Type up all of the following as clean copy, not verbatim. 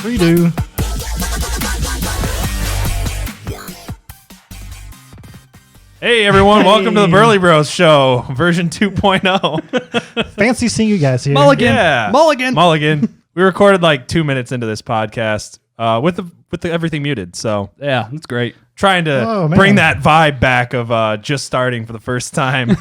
Redo. Hey everyone, welcome to the Burly Bros show, version 2.0. Fancy seeing you guys here. Mulligan. Yeah. Mulligan. We recorded like 2 minutes into this podcast with the everything muted. So Yeah, that's great. trying to bring that vibe back of just starting for the first time.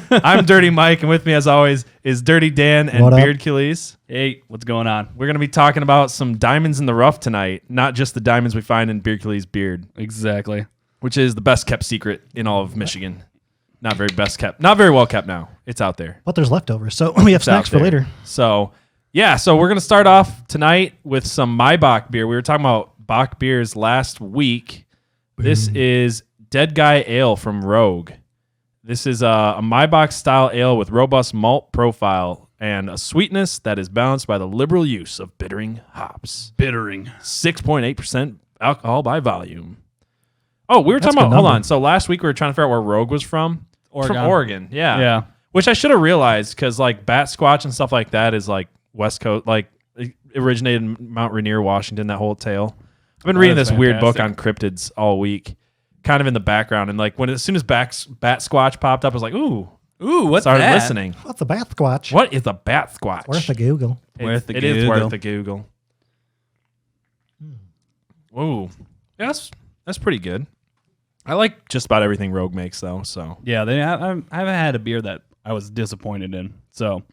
I'm Dirty Mike, and with me as always is Dirty Dan and What up? Beard Achilles. Hey, what's going on? We're going to be talking about some diamonds in the rough tonight, not just the diamonds we find in Beard Achilles' beard, Exactly. which is the best kept secret in all of Michigan. Not very well kept now. It's out there. But there's leftovers, so we have snacks out for there. later. So, yeah, so we're going to start off tonight with some Maibach beer. We were talking about Bach beers last week. This is Dead Guy Ale from Rogue. This is a Maibach style ale with robust malt profile and a sweetness that is balanced by the liberal use of bittering hops. Bittering. 6.8% alcohol by volume. Oh, we were That's talking a about, good hold number. on. So last week we were trying to figure out where Rogue was from. Oregon. From Oregon, yeah. Yeah. Which I should have realized because like Bat Squatch and stuff like that is like West Coast, like it originated in Mount Rainier, Washington, that whole tale. I've been reading That's this weird book on fantastic. cryptids all week, kind of in the background. And like as soon as Bat Squatch popped up, I was like, ooh, What's started that? listening. What's a bath squatch? What is a Bat Squatch? Worth a Google. Worth a It is Google. worth a Google. Ooh, yeah, that's pretty good. I like just about everything Rogue makes, though. So Yeah, I haven't had a beer that I was disappointed in. So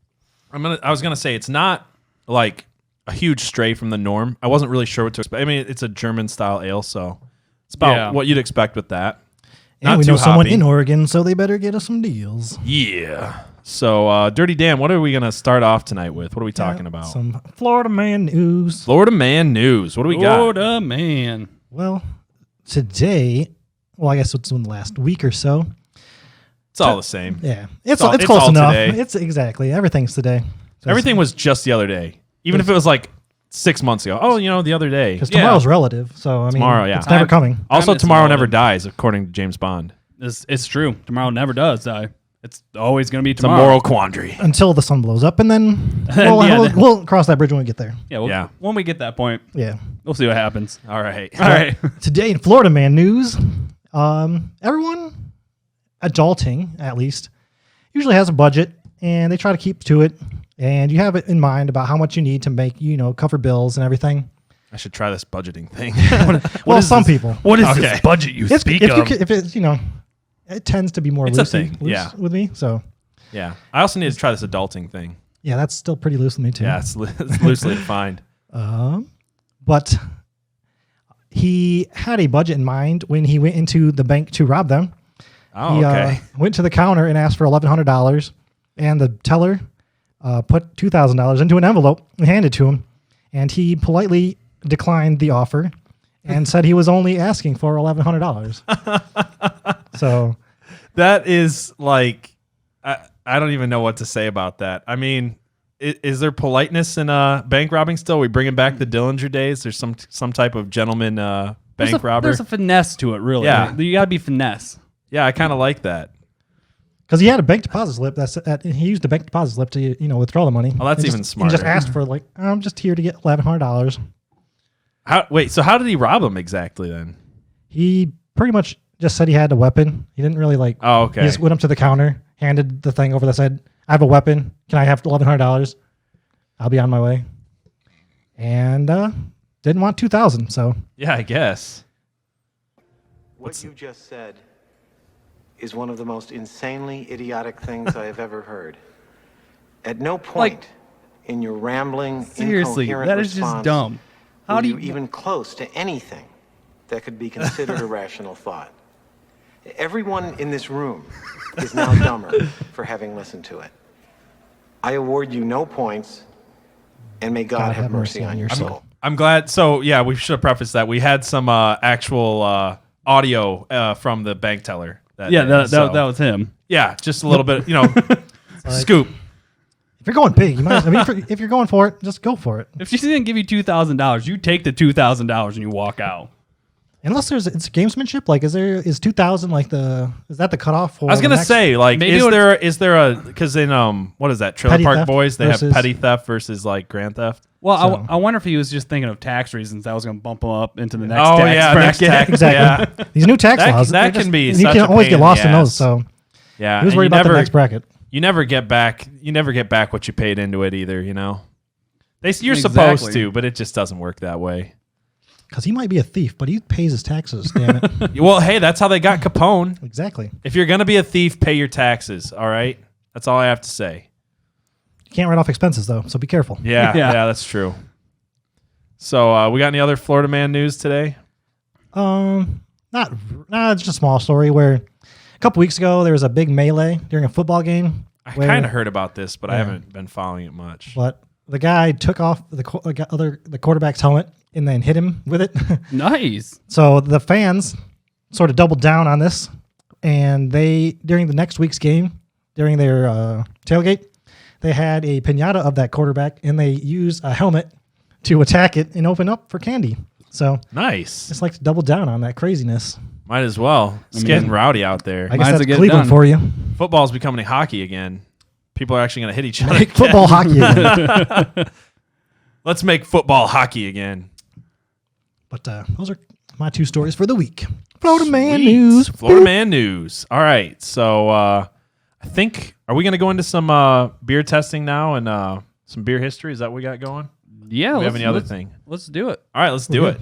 I was gonna say it's not like a huge stray from the norm. I wasn't really sure what to expect. I mean, it's a German style ale, so it's about what you'd expect with that. And Not we too know someone hoppy. in Oregon, so they better get us some deals. Yeah. So, Dirty Dan, what are we gonna start off tonight with? What are we talking about? Some Florida man news. Florida man news. What do we got? Florida man. Well, today, I guess it's in the last week or so. It's all the same. Yeah, it's all- it's close all enough. today. It's exactly everything's today. Everything was just the other day, even if it was like 6 months ago. Oh, the other day. Because tomorrow's relative, so I mean, Tomorrow, yeah. it's never coming. Also, Time is tomorrow never irrelevant. dies, according to James Bond. It's true. Tomorrow never does die. It's always going to be It's tomorrow. a moral quandary. Until the sun blows up, and then Yeah, we'll cross that bridge when we get there. Yeah, when we get that point, Yeah. we'll see what happens. All right. All right. Today in Florida man news, everyone adulting at least usually has a budget, and they try to keep to it. And you have it in mind about how much you need to make, cover bills and everything. I should try this budgeting thing. Well, some people. What is Okay. this budget you If speak you of? if it's it tends to be more It's a loose thing, yeah. with me. So Yeah. I also need to try this adulting thing. yeah, that's still pretty loose with me too. Yeah, it's loosely defined. But he had a budget in mind when he went into the bank to rob them. Oh, He okay. went to the counter and asked for $1,100, and the teller put $2,000 into an envelope and handed it to him. And he politely declined the offer and said he was only asking for $1,100. So That is like, I don't even know what to say about that. I mean, is there politeness in bank robbing still? We bringing back the Dillinger days? There's some type of gentleman bank robber? There's a finesse to it, really. Yeah. You got to be finesse. Yeah, I kind of like that. because he had a bank deposit slip, he used the bank deposit slip to withdraw the money. Oh, that's And even just, smarter. And just asked for I'm just here to get $1,100. So how did he rob him exactly then? He pretty much just said he had a weapon. He didn't really Oh, okay. He just went up to the counter, handed the thing over that said, "I have a weapon. Can I have $1,100? I'll be on my way." And didn't want $2,000. So Yeah, I guess. What you just said is one of the most insanely idiotic things I have ever heard. At no point in your rambling, Seriously, incoherent that is just response dumb. How were do you you even close to anything that could be considered a rational thought? Everyone in this room is now dumber for having listened to it. I award you no points, and may God have mercy on your soul. I'm glad. So yeah, we should have prefaced that. We had some actual audio from the bank teller. That was him. Yeah, just a little bit, scoop. if you're going big, you might. If you're going for it, just go for it. If she didn't give you $2,000, you take the $2,000 and you walk out. Unless it's gamesmanship. Like, is 2,000 is that the cutoff for? I was gonna say, like, Maybe is there a because in what is that Trailer Petty Park theft Boys they have versus- petty theft versus like grand theft. Well, So- I wonder if he was just thinking of tax reasons. That was going to bump him up into the next Oh tax yeah, bracket. next tax. Exactly. Yeah, These new tax That- laws. that they're can be You such can a always pain get in lost the in those. ass. So yeah. he was and worried you about the never- next bracket. You never get back. You never get back what you paid into it either. You're supposed Exactly. to, but it just doesn't work that way. Because he might be a thief, but he pays his taxes. Damn it. Well, hey, that's how they got Capone. Exactly. If you're gonna be a thief, pay your taxes. All right, that's all I have to say. You can't write off expenses though, so be careful. Yeah, Yeah. that's true. So, we got any other Florida man news today? Not it's just a small story where a couple weeks ago there was a big melee during a football game. I where- kind of heard about this, but I Yeah. haven't been following it much. But the guy took off the quarterback's helmet and then hit him with it. Nice. So the fans sort of doubled down on this, and they during the next week's game, during their tailgate, they had a pinata of that quarterback, and they used a helmet to attack it and open up for candy. So Nice. just like to double down on that craziness. Might as well. It's getting rowdy out there. I guess Might as well that's get it Cleveland done. for you. Football's becoming hockey again. People are actually going to hit each other. Make again. football hockey again. Let's make football hockey again. But those are my two stories for the week. Florida Man Sweet. News. Florida man news. All right. So I think, are we going to go into some beer testing now and some beer history? Is that what we got going? Yeah. Do we have any other thing? Let's do it. All right, let's do it.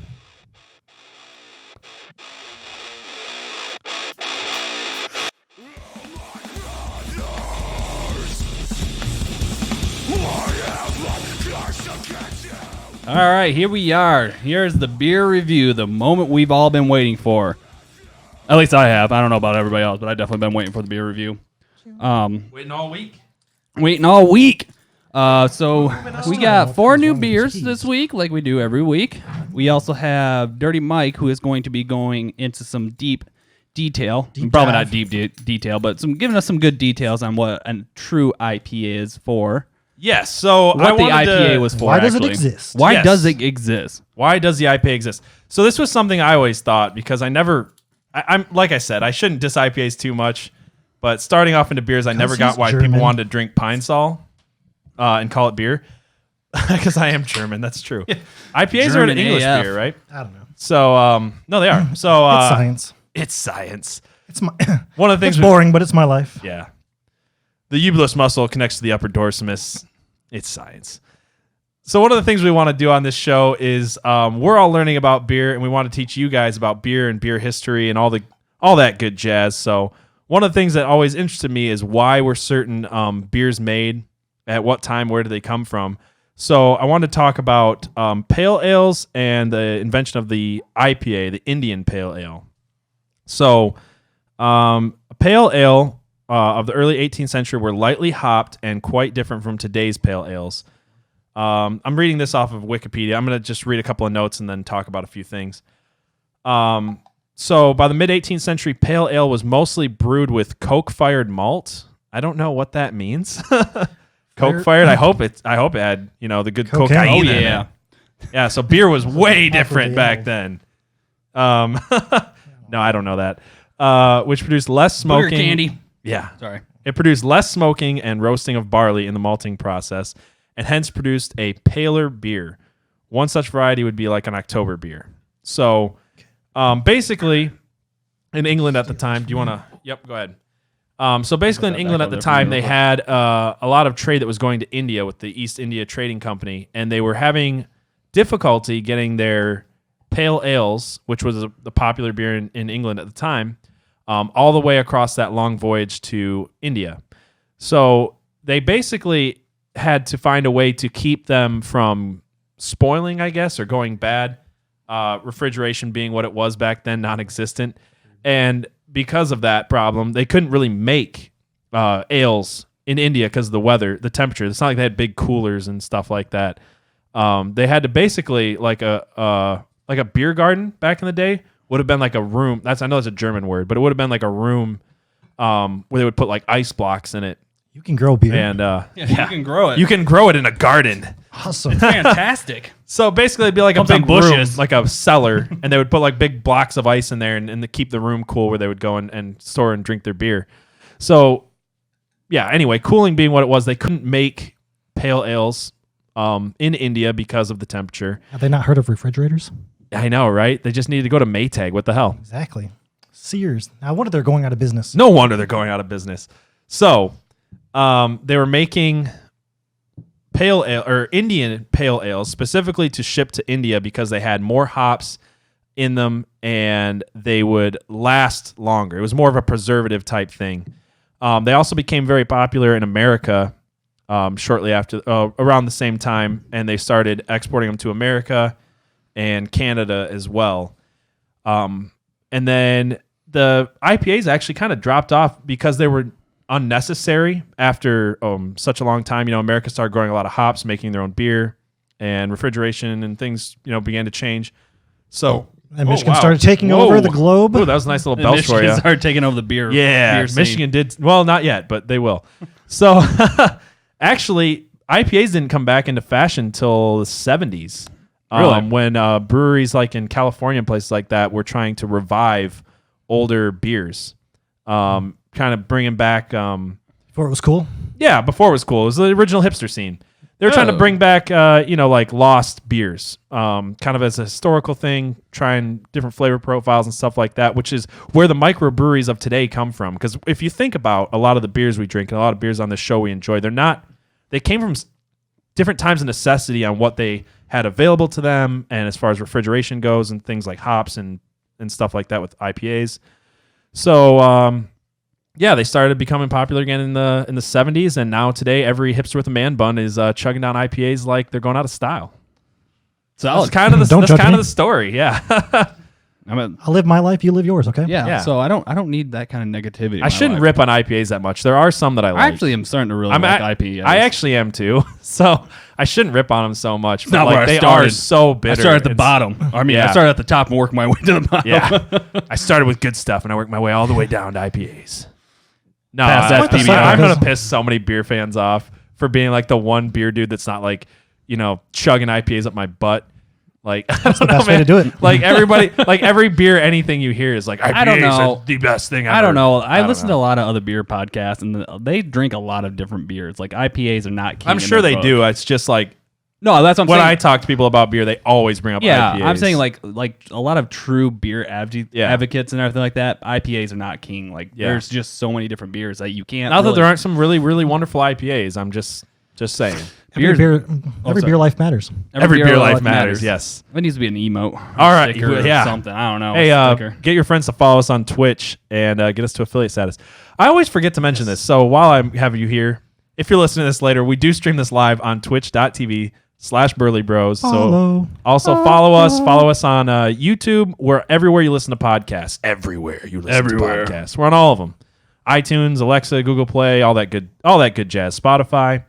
All right, here we are. Here's the beer review, the moment we've all been waiting for. At least I have. I don't know about everybody else, but I've definitely been waiting for the beer review. Waiting all week. Waiting all week. So we got 4 new beers this week, like we do every week. We also have Dirty Mike, who is going to be going into some deep detail. Deep Probably dive. not deep detail, but giving us some good details on what a true IPA is for. Yes. So I What the wanted IPA to- was for. Why does it actually. exist? Why Yes. does it exist? Why does the IPA exist? So this was something I always thought because I'm like I said, I shouldn't diss IPAs too much, but starting off into beers, I never got he's why German. people wanted to drink Pine Sol and call it beer. Because I am German, that's true. IPAs are an German English AF. beer, right? I don't know. So no, they are. So It's science. It's science. It's my. One of the things It's boring, but it's my life. Yeah. The ubulus muscle connects to the upper dorsimus. It's science. So one of the things we want to do on this show is we're all learning about beer, and we want to teach you guys about beer and beer history and all that good jazz. So one of the things that always interested me is why were certain beers made, at what time, where do they come from? So I wanted to talk about pale ales and the invention of the IPA, the Indian Pale Ale. So a pale ale of the early 18th century were lightly hopped and quite different from today's pale ales. I'm reading this off of Wikipedia. I'm going to just read a couple of notes and then talk about a few things. So by the mid 18th century, pale ale was mostly brewed with coke-fired malt. I don't know what that means. Coke-fired. I hope it had the good Cocaine. cocaine. Oh, in yeah. it. Yeah. So beer was way different the back ale. then. No, I don't know that. Which produced less Booger smoking. candy. Yeah. Sorry. It produced less smoking and roasting of barley in the malting process, and hence produced a paler beer. One such variety would be like an October beer. So, basically, in England at the time, do you want to? Yep, go ahead. So basically, in that England back at the over there for time, me they real had a lot of trade that was going to India with the East India Trading Company, and they were having difficulty getting their pale ales, which was the popular beer in England at the time, all the way across that long voyage to India. So they basically had to find a way to keep them from spoiling, I guess, or going bad. Refrigeration being what it was back then, non-existent. And because of that problem, they couldn't really make ales in India because of the weather, the temperature. It's not like they had big coolers and stuff like that. They had to basically like a beer garden back in the day would have been like a room. I know it's a German word, but it would have been like a room where they would put like ice blocks in it. You can grow beer. And You can grow it. you can grow it in a garden. Awesome. Fantastic. So basically, it'd be like Comes a on big bushes. room, like a cellar, and they would put like big blocks of ice in there and to keep the room cool where they would go and store and drink their beer. So, yeah, anyway, cooling being what it was, they couldn't make pale ales in India because of the temperature. Have they not heard of refrigerators? I know, right? They just needed to go to Maytag. What the hell? Exactly. Sears. I wonder they're going out of business. No wonder they're going out of business. So they were making pale ale or Indian pale ales specifically to ship to India because they had more hops in them and they would last longer. It was more of a preservative type thing. They also became very popular in America shortly after, around the same time, and they started exporting them to America and Canada as well. And then the IPAs actually kind of dropped off because they were unnecessary after such a long time. America started growing a lot of hops, making their own beer, and refrigeration and things, began to change. So, and Michigan started taking over the globe. Oh, that was a nice little belch for you. Michigan started taking over the beer. Yeah, beer scene. Michigan did. Well, not yet, but they will. So, actually, IPAs didn't come back into fashion until the 70s. Really? When breweries like in California and places like that were trying to revive older beers. Kind of bringing back... Before it was cool? Yeah, before it was cool. It was the original hipster scene. They were trying to bring back, like lost beers, kind of as a historical thing, trying different flavor profiles and stuff like that, which is where the microbreweries of today come from. Because if you think about a lot of the beers we drink and a lot of beers on this show we enjoy, they came from different times of necessity on what they had available to them, and as far as refrigeration goes and things like hops and stuff like that with IPAs. So, they started becoming popular again in the 70s, and now today every hipster with a man bun is chugging down IPAs like they're going out of style. So that's kind of the story. Yeah. I live my life, you live yours. Okay. Yeah. So I don't need that kind of negativity. I shouldn't rip on IPAs that much. There are some that I like. I actually am starting to really like IPAs. I actually am too. So I shouldn't rip on them so much. Not where I they started. Are so bitter. I started at the bottom. I started at the top and worked my way to the bottom. Yeah. I started with good stuff and I worked my way all the way down to IPAs. No, Past that I'm going to piss so many beer fans off for being like the one beer dude that's not like, chugging IPAs up my butt. Like, that's the best way to do it. Like everybody, like every beer, anything you hear is like, IPAs I don't know. are the best thing ever. I don't know. I listen to a lot of other beer podcasts and they drink a lot of different beers. Like IPAs are not king. I'm sure they do. It's just like, no, that's what I'm saying. When I talk to people about beer, they always bring up IPAs. I'm saying like a lot of true beer advocates and everything like that. IPAs are not king. Like there's just so many different beers that you can't. Not that there aren't some really, really wonderful IPAs. I'm just saying. Every beer life matters. Every beer life matters. Yes. It needs to be an emote. All right. Sticker or something. I don't know. Hey, get your friends to follow us on Twitch and get us to affiliate status. I always forget to mention this. So while I have you here, if you're listening to this later, we do stream this live on twitch.tv/Burly Bros. So also follow us on YouTube. We're everywhere you listen to podcasts. Everywhere you listen to podcasts. We're on all of them. iTunes, Alexa, Google Play, all that good jazz. Spotify.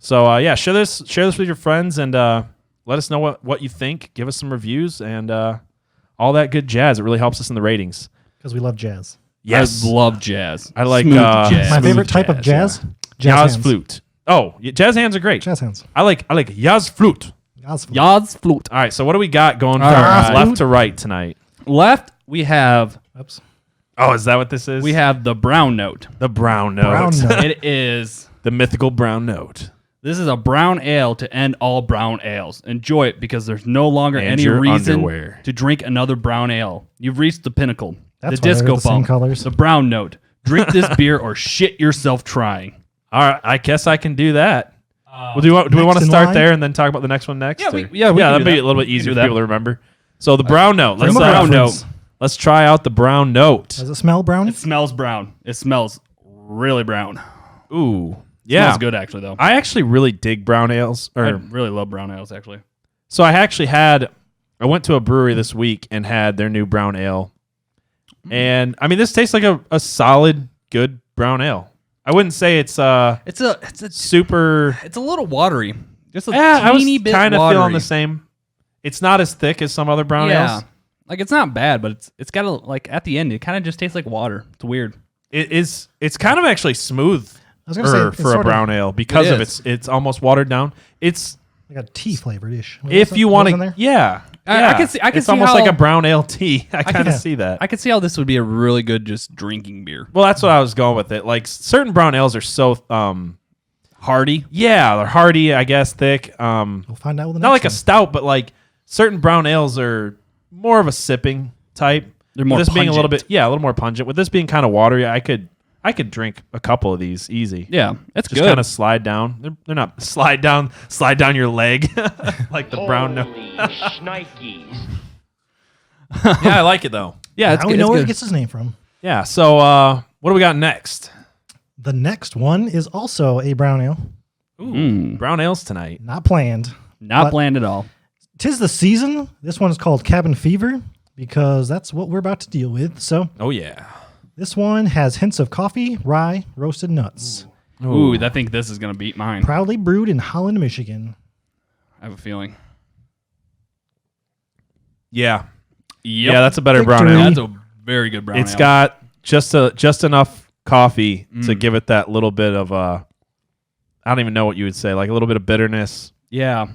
So share this with your friends and let us know what you think. Give us some reviews and all that good jazz. It really helps us in the ratings. Because we love jazz. Yes. I love jazz. I like jazz. My favorite type of jazz? Jazz flute. Oh, jazz hands are great. Jazz hands. I like jazz flute. Jazz flute. All right, so what do we got going from left to right tonight? Left, we have... Oops. Oh, is that what this is? We have the brown note. The brown note. Brown note. It is... The mythical brown note. This is a brown ale to end all brown ales. Enjoy it because there's no longer And any your reason underwear. to drink another brown ale. You've reached the pinnacle. That's the why they're disco the same bump. colors. The brown note. Drink this beer or shit yourself trying. All right, I guess I can do that. Well, do we want to in start line? there and then talk about the next one next? Yeah, or- we can that'd do be that. a little bit easier do for that. people to remember. So the brown note. Frame Let's of brown reference. note. let's try out the brown note. Does it smell brown? It smells brown. It smells really brown. Ooh, yeah, Smells good actually though. I actually really dig brown ales. I really love brown ales actually. So I went to a brewery this week and had their new brown ale. And I mean, this tastes like a solid, good brown ale. I wouldn't say it's super. It's a little watery. Just a I was teeny bit kind of watery. feeling the same. It's not as thick as some other brown ales. Like it's not bad, but it's got a like at the end it kind of just tastes like water. It's weird. It's kind of actually smooth I was gonna say, it's for a sort brown ale because It of is. it's almost watered down. It's like a tea flavored ish. if you want to, yeah. I can see it's see almost how- like a brown ale tea. I kind of yeah. see that. I could see how this would be a really good just drinking beer. Well, that's what I was going with it. Like certain brown ales are so Hearty. Yeah, they're hearty, I guess, thick. We'll find out with the Not next like a one. stout, but like certain brown ales are more of a sipping type. They're more With this being a little pungent. bit, a little more pungent. With this being kind of watery, I could drink a couple of these easy. Yeah, that's Just good. kind of slide down. They're not slide down your leg like the brown nose. Shnikes. Yeah, I like it though. Yeah, it's Now good. we know it's where good. it gets his name from. Yeah. So what do we got next? The next one is also a brown ale. Ooh, brown ales tonight. Not planned. Not but- bland at all. 'Tis the season. This one is called Cabin Fever because that's what we're about to deal with. So Oh yeah. this one has hints of coffee, rye, roasted nuts. Ooh, I think this is gonna beat mine. Proudly brewed in Holland, Michigan. I have a feeling. Yeah. Yep. Yeah, that's a better brown Victory. ale. That's a very good brown It's ale. got just enough coffee to give it that little bit of I don't even know what you would say, like a little bit of bitterness. Yeah.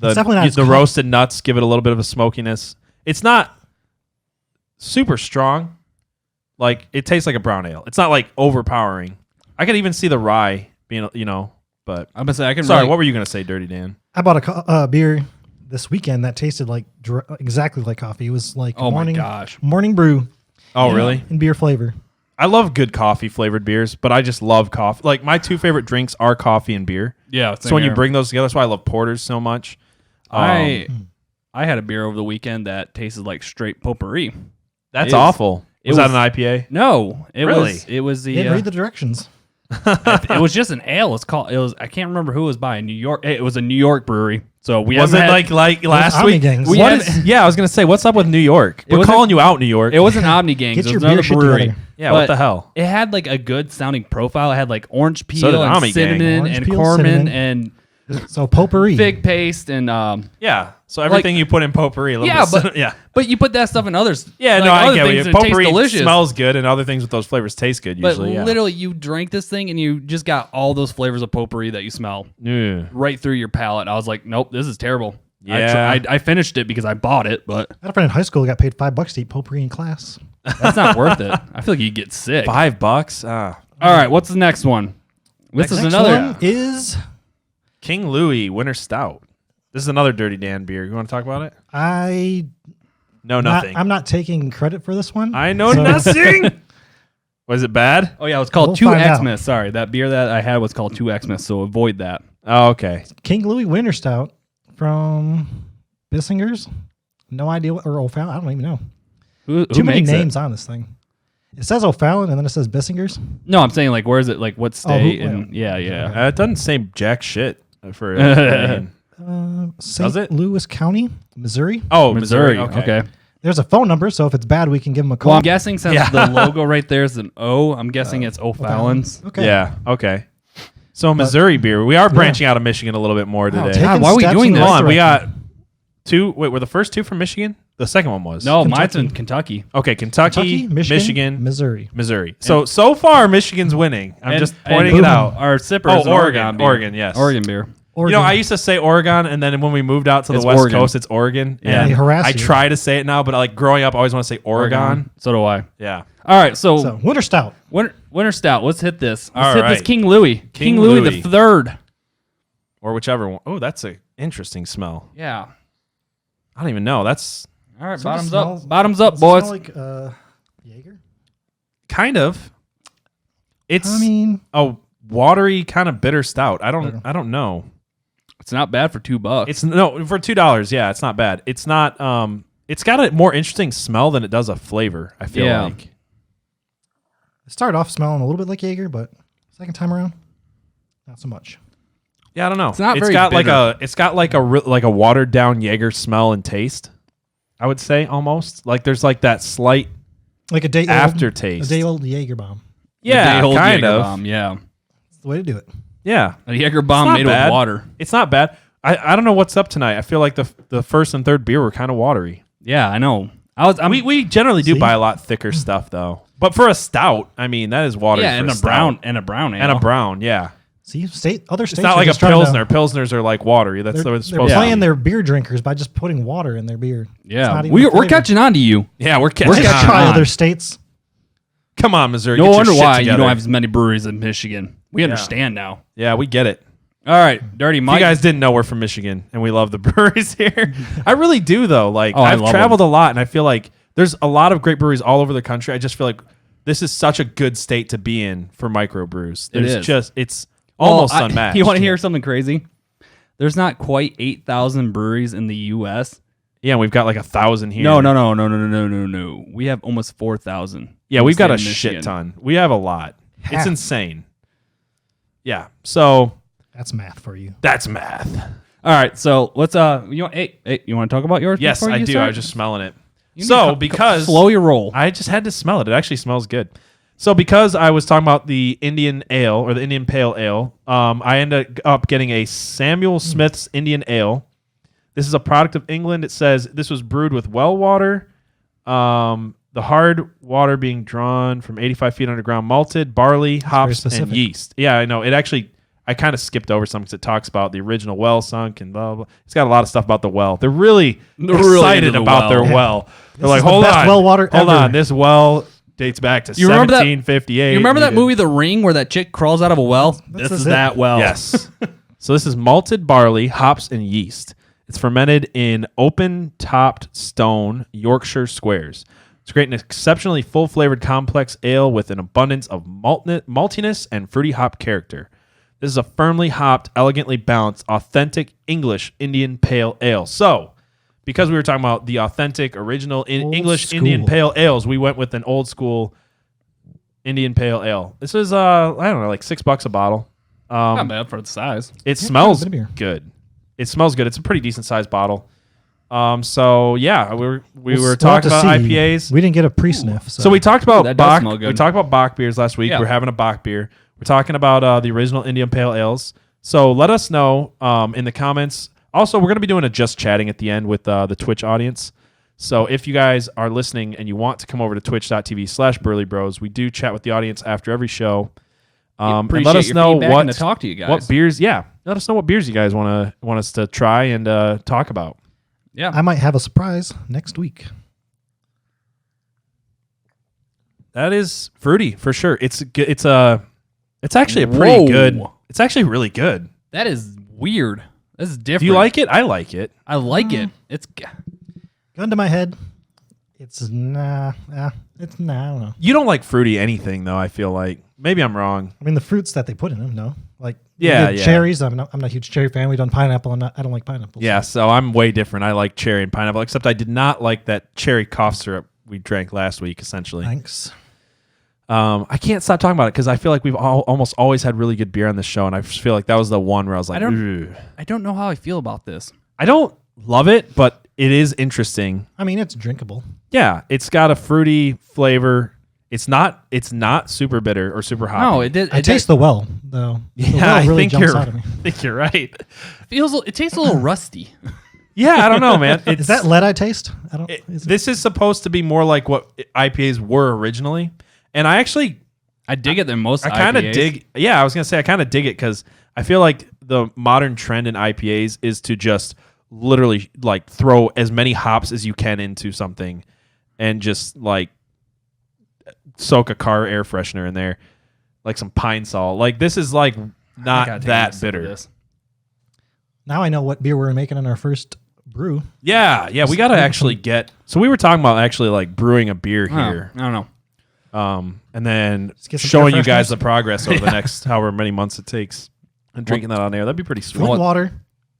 It's definitely not as the co- roasted nuts give it a little bit of a smokiness. It's not super strong. Like it tastes like a brown ale. It's not like overpowering. I could even see the rye being, but I'm gonna say I can. sorry, really, what were you gonna say, Dirty Dan? I bought a beer this weekend that tasted like exactly like coffee. It was like Oh my morning, gosh. morning brew Oh, really? in beer flavor. I love good coffee flavored beers, but I just love coffee. Like my two favorite drinks are coffee and beer. Yeah. So when you bring those together, that's why I love porters so much. I had a beer over the weekend that tasted like straight potpourri. That's It was- awful. it Was that was- an IPA? No, it Really? was. It was the. You didn't read the directions. It was just an ale. It's called. It was. I can't remember who it was by. New York. It was a New York brewery. So we Was it haven't had- like last Omni week? Gangs. We What haven't- is- yeah, I was gonna say, what's up with New York? We're wasn't- calling you out, New York. It wasn't Omni Gangs. Get It your was another beer shit brewery. together. Yeah, what But the hell? It had like a good sounding profile. It had like orange peel So did and Omni Gang. cinnamon Orange and peel, cornman cinnamon. and So potpourri. fig paste and Yeah. So everything you put in potpourri, a little Yeah, bit. but- yeah. But you put that stuff in others. Yeah, like no, I other get things it. and it tastes Potpourri delicious. smells good, and other things with those flavors taste good But usually. Yeah. literally, you drank this thing and you just got all those flavors of potpourri that you smell Yeah. right through your palate. I was like, nope, this is terrible. Yeah. I finished it because I bought it, but I had a friend in high school who got paid $5 to eat potpourri in class. that's not worth it. I feel like you get sick. $5. Ah. All right, what's the next one? This is Next another. one is King Louis Winter Stout. This is another Dirty Dan beer. You want to talk about it? No, nothing. I'm not taking credit for this one. I know So- nothing. Was it bad? Oh yeah, it was called We'll Two find out. Xmas. Sorry, that beer that I had was called Two Xmas, so avoid that. Oh, okay. King Louis Winter Stout from Bissinger's. No idea what, or O'Fallon. I don't even know. Who Too many makes names on this thing. It says O'Fallon and then it says Bissinger's. it? No, I'm saying like where is it? Like what state? who- and yeah. It doesn't say jack shit for. St. Does it? Louis County, Missouri. Oh, Missouri. Missouri. Okay. There's a phone number, so if it's bad, we can give them a call. Well, I'm guessing since Yeah. the logo right there is an O, I'm guessing it's O'Fallon's. Okay. Yeah. Okay. So Missouri beer. We are branching out of Michigan a little bit more Wow, today. taking why are we steps doing in the this? right Hold on. We direction. got two. Wait, were the first two from Michigan? The second one was. No, Kentucky. mine's in Kentucky. Okay. Kentucky, Kentucky, Michigan, Missouri. Missouri. So far, Michigan's winning. I'm just pointing it boom. out. Our sipper Oh, is an Oregon. beer. Oregon, yes. Oregon beer. Oregon. I used to say Oregon, and then when we moved out to the It's West Oregon. Coast, it's Oregon. Yeah. And They harass I you. try to say it now, but like growing up, I always want to say Oregon. So do I. Yeah. All right, so, So Winter Stout. winter stout. Let's hit this. All Let's hit this right. King Louis. King Louis Louis. the Third. Or whichever one. Oh, that's a interesting smell. Yeah. I don't even know. That's All right, Sort of bottoms smells- up. Bottoms up, Does it boys. smell like Jaeger? kind of. It's I mean, a watery kind of bitter stout. I don't know. It's not bad for $2. It's no for $2. Yeah, it's not bad. It's not. It's got a more interesting smell than it does a flavor. I feel Yeah. like. it started off smelling a little bit like Jaeger, but second time around, not so much. Yeah, I don't know. It's not It's very got bitter. it's got like a watered down Jaeger smell and taste. I would say almost like there's like that slight Like a day aftertaste. A day old Jaeger bomb. Yeah, Day-old kind Jaeger of. bomb, yeah. That's the way to do it. Yeah, A Jaeger It's bomb not made bad. with water. It's not bad. I don't know what's up tonight. I feel like the first and third beer were kind of watery. Yeah, I know. We generally do See? buy a lot thicker stuff though. But for a stout, I mean that is watery. yeah, for and a stout. brown ale. and a brown. Yeah, See, other states. it's not are like a just trying to- pilsner. Pilsners are like watery. That's They're, what it's they're supposed to playing be. their beer drinkers by just putting water in their beer. It's Yeah, not even we're flavor. catching on to you. Yeah, we're We're catching gonna on. try on. other states. Come on, Missouri. No get your wonder shit why you together. don't have as many breweries in Michigan. We understand now. Yeah, we get it. All right, Dirty If Mike. you guys didn't know, we're from Michigan, and we love the breweries here. I really do, though. Like, I I've love traveled a lot, and I feel like there's a lot of great breweries all over the country. I just feel like this is such a good state to be in for microbrews. It's almost unmatched. You want to hear something crazy? There's not quite 8,000 breweries in the U.S. Yeah, and we've got like 1,000 here. No. We have almost 4,000. Yeah, we've got a Michigan. shit ton. We have a lot. It's Half. insane. Yeah, so That's math for you. that's math. All right, so let's you want you want to talk about yours? Yes, before I you do. start? I was just smelling it. You need So to because slow your roll. I just had to smell it. It actually smells good. So because I was talking about the Indian ale or the Indian Pale Ale, I ended up getting a Samuel Smith's Indian Ale. This is a product of England. It says this was brewed with well water, the hard water being drawn from 85 feet underground, malted, barley, hops, and specific. yeast. Yeah, I know. It actually, I kind of skipped over some because it talks about the original well sunk and blah, blah. It's got a lot of stuff about the well. They're really really excited into the about well. their well. They're This like, is the hold best on. well water hold ever." on. This well dates back to You remember that- 1758. You remember that We did- movie The Ring where that chick crawls out of a well? This is is it. that well. Yes. So this is malted barley, hops, and yeast. It's fermented in open-topped stone Yorkshire squares. It's creating an exceptionally full-flavored complex ale with an abundance of maltiness and fruity hop character. This is a firmly hopped, elegantly balanced, authentic English Indian Pale Ale. So, because we were talking about the authentic, original Old English school. Indian Pale Ales, we went with an old-school Indian Pale Ale. This is, I don't know, like $6 a bottle. Not bad for the size. It smells bit of beer. good. It smells good. It's a pretty decent sized bottle. So yeah, we were We'll have talking to about see. IPAs. We didn't get a pre-sniff. So we talked about that does Bach. smell good. We talked about Bach beers last week. Yeah. We're having a Bach beer. We're talking about the original Indian Pale Ales. So let us know in the comments. Also, we're going to be doing a just chatting at the end with the Twitch audience. So if you guys are listening and you want to come over to twitch.tv/Burly Bros, we do chat with the audience after every show. And Appreciate let us your know feedback what and to talk to you guys. What beers? Yeah, let us know what beers you guys want us to try and talk about. Yeah. I might have a surprise next week. That is fruity for sure. It's actually a pretty Whoa. good. It's actually really good. That is weird. This is different. Do you like it? I like it. I like it. It's Gun to my head. It's nah. It's nah. I don't know. You don't like fruity anything though. I feel like maybe I'm wrong. I mean, the fruits that they put in them, no. Like Yeah, we did yeah. cherries. I'm not a huge cherry fan. We done pineapple. I don't like pineapple. Yeah, so I'm way different. I like cherry and pineapple, except I did not like that cherry cough syrup we drank last week. Essentially, Thanks. I can't stop talking about it because I feel like we've almost always had really good beer on this show, and I just feel like that was the one where I was like, I don't know how I feel about this. I don't love it, but it is interesting. I mean, it's drinkable. Yeah, it's got a fruity flavor. It's not super bitter or super hoppy. No, it did. I taste the well though. The Yeah, well I really think jumps you're. out at me. I think you're right. It tastes a little rusty. Yeah, I don't know, man. It's, Is that lead I taste? I don't. this is supposed to be more like what IPAs were originally, and I dig it than most. I kind of IPAs. dig. Yeah, I was gonna say I kind of dig it because I feel like the modern trend in IPAs is to just literally like throw as many hops as you can into something, and just like soak a car air freshener in there, like some pine sol. Like this is like not gotta take that some of bitter. this. Now I know what beer we're making in our first brew. Yeah, we got to actually get. So we were talking about actually like brewing a beer Oh, here. I don't know. And then get some showing air you guys fresheners. the progress over the next however many months it takes, and drinking that on air. That'd be pretty sweet. Flint water,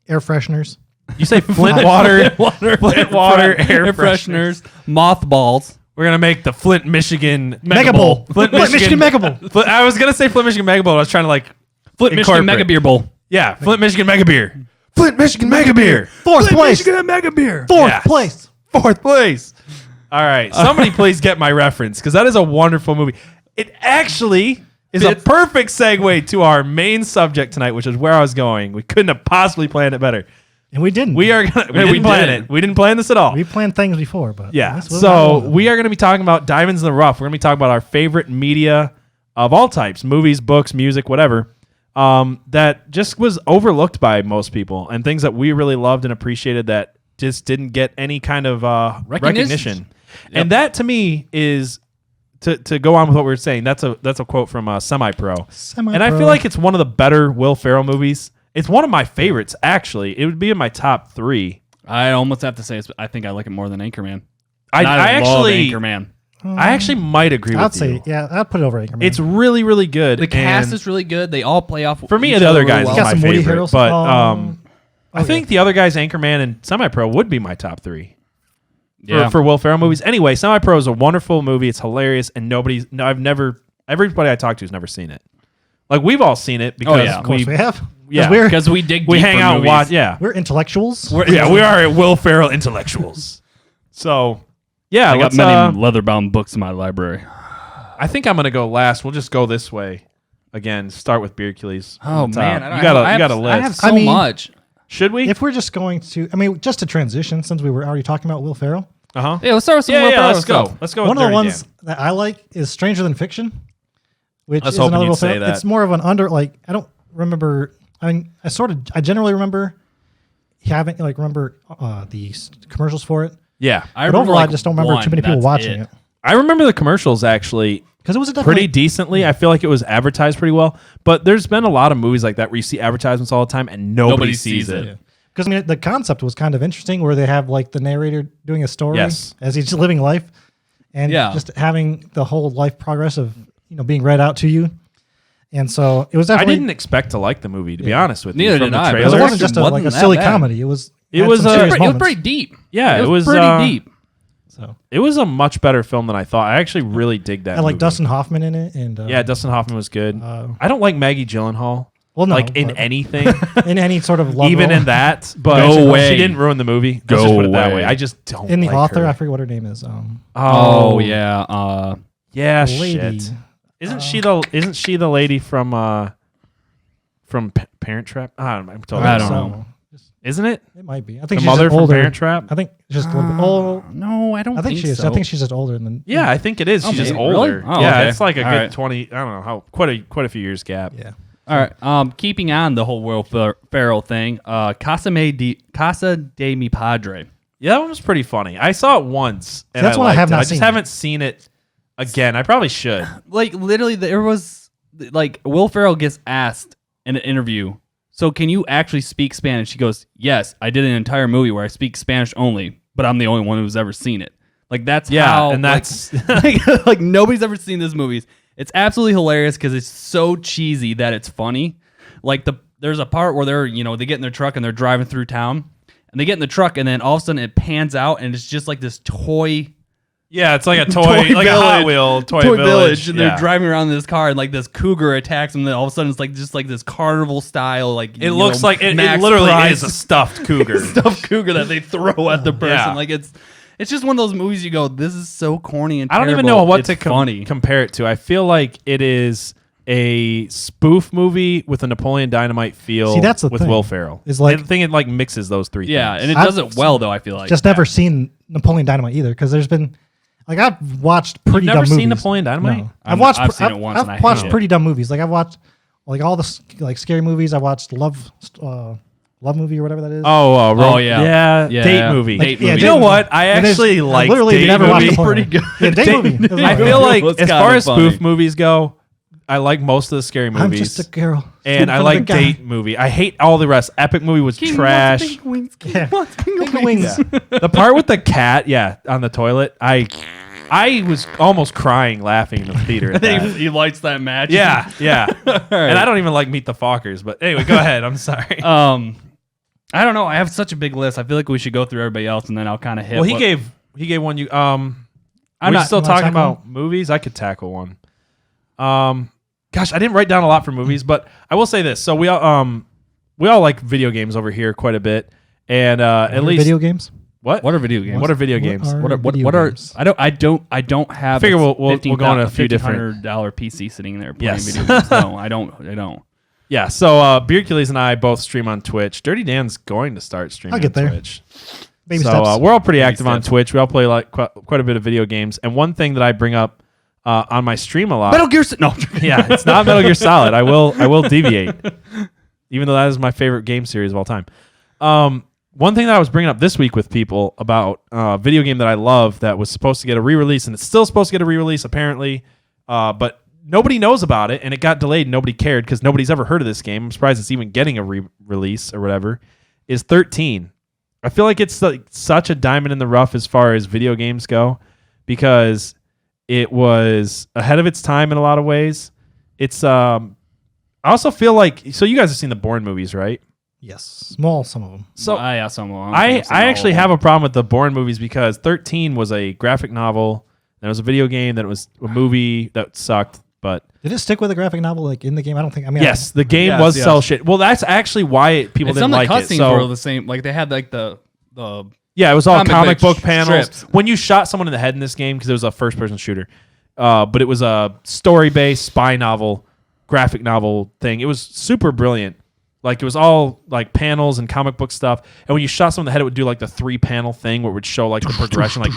air fresheners. You say Flint water, Flint water, air fresheners. Mothballs. We're gonna make the Flint, Michigan Mega Bowl. Flint, Michigan Mega Bowl. I was gonna say Flint, Michigan Mega Bowl. I was trying to like Flint Michigan incorporate. Mega Beer Bowl. Yeah, Flint, Michigan Mega Beer. Flint, Michigan Mega Beer. Fourth place. Michigan Mega Beer. Fourth Yes. place. Fourth place. All right. Somebody please get my reference because that is a wonderful movie. It actually is a perfect segue to our main subject tonight, which is where I was going. We couldn't have possibly planned it better. And we didn't. We are gonna. We didn't plan it. We didn't plan this at all. We planned things before, but Yeah. this was So not one of them. we are going to be talking about Diamonds in the Rough. We're going to be talking about our favorite media of all types, movies, books, music, whatever, that just was overlooked by most people, and things that we really loved and appreciated that just didn't get any kind of recognition. Yep. And that to me is to go on with what we were saying, that's a quote from Semi-Pro. Semi-Pro. And I feel like it's one of the better Will Ferrell movies. It's one of my favorites, actually. It would be in my top 3. I almost have to say I think I like it more than Anchorman. I love actually Anchorman. I actually might agree I'd with say, you. yeah, I'd put it over Anchorman. It's really, really good. The cast and is really good. They all play off. for me, each the other other guys well. is Got my some Woody favorite. Harrelson. But I think the other guys, Anchorman and Semi-Pro, would be my top 3 for Will Ferrell movies. Anyway, Semi-Pro is a wonderful movie. It's hilarious, and everybody I talk to has never seen it. Like, we've all seen it because of course we have. Yeah, because we dig. we deep hang for out and movies. watch. Yeah, We're intellectuals. we are Will Ferrell intellectuals. So, yeah, I got let's, many leather-bound books in my library. I think I'm gonna go last. We'll just go this way again. Start with Beercules. Oh man, you got a list. I have so I mean, much. Should we? If we're just going to, I mean, just to transition, since we were already talking about Will Ferrell, Yeah, Yeah, let's start with some Will Ferrell let's stuff. go. Let's go. one with of the Dirty ones Dan. that I like is Stranger Than Fiction, which I was is hoping another you'd Will say Ferrell. that. It's more of an I don't remember. I mean, I generally remember having remember the commercials for it. Yeah, I But remember, overall, I like, just don't remember too many people that's watching it. I remember the commercials actually Because it was a pretty definitely decently. I feel like it was advertised pretty well. But there's been a lot of movies like that where you see advertisements all the time and nobody sees it. Because I mean, the concept was kind of interesting, where they have like the narrator doing a story Yes. as he's living life, and Yeah. just having the whole life progress of being read out to you. And so it was I definitely. didn't expect to like the movie, to be honest with you. Neither from did the I, but trailer. It It wasn't just actually like a wasn't that silly bad. comedy. It was. had was some a- serious It was moments. pretty deep. Yeah, it was pretty deep. So It was a much better film than I thought. I actually really dig that. I like movie. Dustin Hoffman in it, and Yeah, Dustin Hoffman was good. Uh, I don't like Maggie Gyllenhaal. Well, no, like in but- anything, in any sort of love even role. in that. But Go away. she didn't ruin the movie. Let's Go just put it that away. way. I just don't. in the like author, her. I forget what her name is. Oh yeah. Yeah, lady. shit. Isn't she the lady from Parent Trap? I'm totally I don't wrong. know. Isn't it It might be. I the think she's mother just from older. Parent Trap? I think she's just a little bit old. No, I don't I think she is. so. I think she's just older than. Yeah, I think it is. Oh, She's just maybe. older. Really? Oh, yeah, okay. it's like a All good right. 20. I don't know how quite a few years gap. Yeah. All right. Keeping on the whole Will Ferrell thing. Casa de Mi Padre. Yeah, that one was pretty funny. I saw it once. And That's one I liked have it. not I just seen. haven't seen it again. I probably should. Like literally, there was like Will Ferrell gets asked in an interview. So can you actually speak Spanish? He goes, yes, I did an entire movie where I speak Spanish only, but I'm the only one who's ever seen it. Like that's how, and that's like nobody's ever seen this movie. It's absolutely hilarious because it's so cheesy that it's funny. Like there's a part where they get in their truck and they're driving through town, and they get in the truck and then all of a sudden it pans out and it's just like this toy. yeah, it's like a toy, Toy like a Hot village. Wheel toy village, and Yeah. they're driving around in this car, and like this cougar attacks them. And then all of a sudden, it's like just like this carnival style, like It looks like it Max literally Price is a stuffed cougar. stuffed cougar that they throw at the person. Yeah. Like it's just one of those movies you go, this is so corny and I don't even terrible. know what It's to funny. compare it to. I feel like it is a spoof movie with a Napoleon Dynamite feel. See, that's the with thing. Will Ferrell. Is like- I think it like mixes those three. Yeah, things. and it I've does it well though. I feel like Just never seen Napoleon Dynamite either, because there's been like I've watched pretty never dumb seen movies. Napoleon Dynamite? No. I've seen it once and I I've watched hate it. pretty dumb movies. Like I've watched like all the like scary movies. I watched Love Movie or whatever that is. Oh, yeah. Yeah. Date movie. Date You movie. know what? I And there's- actually I like literally date never watched movie. Napoleon. Pretty good. Yeah, date movie. It was I like, feel like It's as kinda far as funny. spoof movies go, I like most of the scary I'm movies. just a girl. And I Spoon for like the guy. date movie. I hate all the rest. Epic movie was trash. Yeah. Pink wings. The part with the cat, on the toilet, I was almost crying laughing in the theater at that. he lights that match. Yeah. And I don't even like Meet the Fockers, but anyway, go ahead. I'm sorry. I don't know. I have such a big list. I feel like we should go through everybody else and then I'll kind of hit. Well, he what- gave one you I'm we're not- still you wanna talking tackle about movies. I could tackle one. Gosh, I didn't write down a lot for movies, but I will say this. So we all like video games over here quite a bit, and at least video games. what What are video games? What are video games? are- What are video what are games? I don't have. Figure we'll go on a few different- $1,500 PC sitting there playing Yes. video games. No, I don't. Yeah, so Beercules and I both stream on Twitch. Dirty Dan's going to start streaming I'll get on there. Twitch. Baby so steps. we're all pretty active on steps. Twitch. We all play like quite a bit of video games. And one thing that I bring up on my stream a lot. Metal Gear. No. Yeah, it's not Metal Gear Solid. I will deviate, even though that is my favorite game series of all time. one thing that I was bringing up this week with people about a video game that I love that was supposed to get a re-release, and it's still supposed to get a re-release apparently, but nobody knows about it, and it got delayed and nobody cared because nobody's ever heard of this game. I'm surprised it's even getting a re-release or whatever, is 13. I feel like it's like such a diamond in the rough as far as video games go because it was ahead of its time in a lot of ways. It's I also feel like, so you guys have seen the Bourne movies, right? Yes, small, some of them. So yeah, some of them. I actually have a problem with the Bourne movies because 13 was a graphic novel, then it was a video game, then it was a movie that sucked. But did it stick with the graphic novel like in the game? I don't think. I mean, yes, the game was cell shit. Well, that's actually why people didn't like it. Some of the cutscenes were the same. Like they had like the yeah, it was all comic book strips. panels. When you shot someone in the head in this game, because it was a first person shooter, but it was a story based spy novel, graphic novel thing. It was super brilliant. Like it was all like panels and comic book stuff. And when you shot someone in the head, it would do like the 3-panel thing where it would show like the progression, like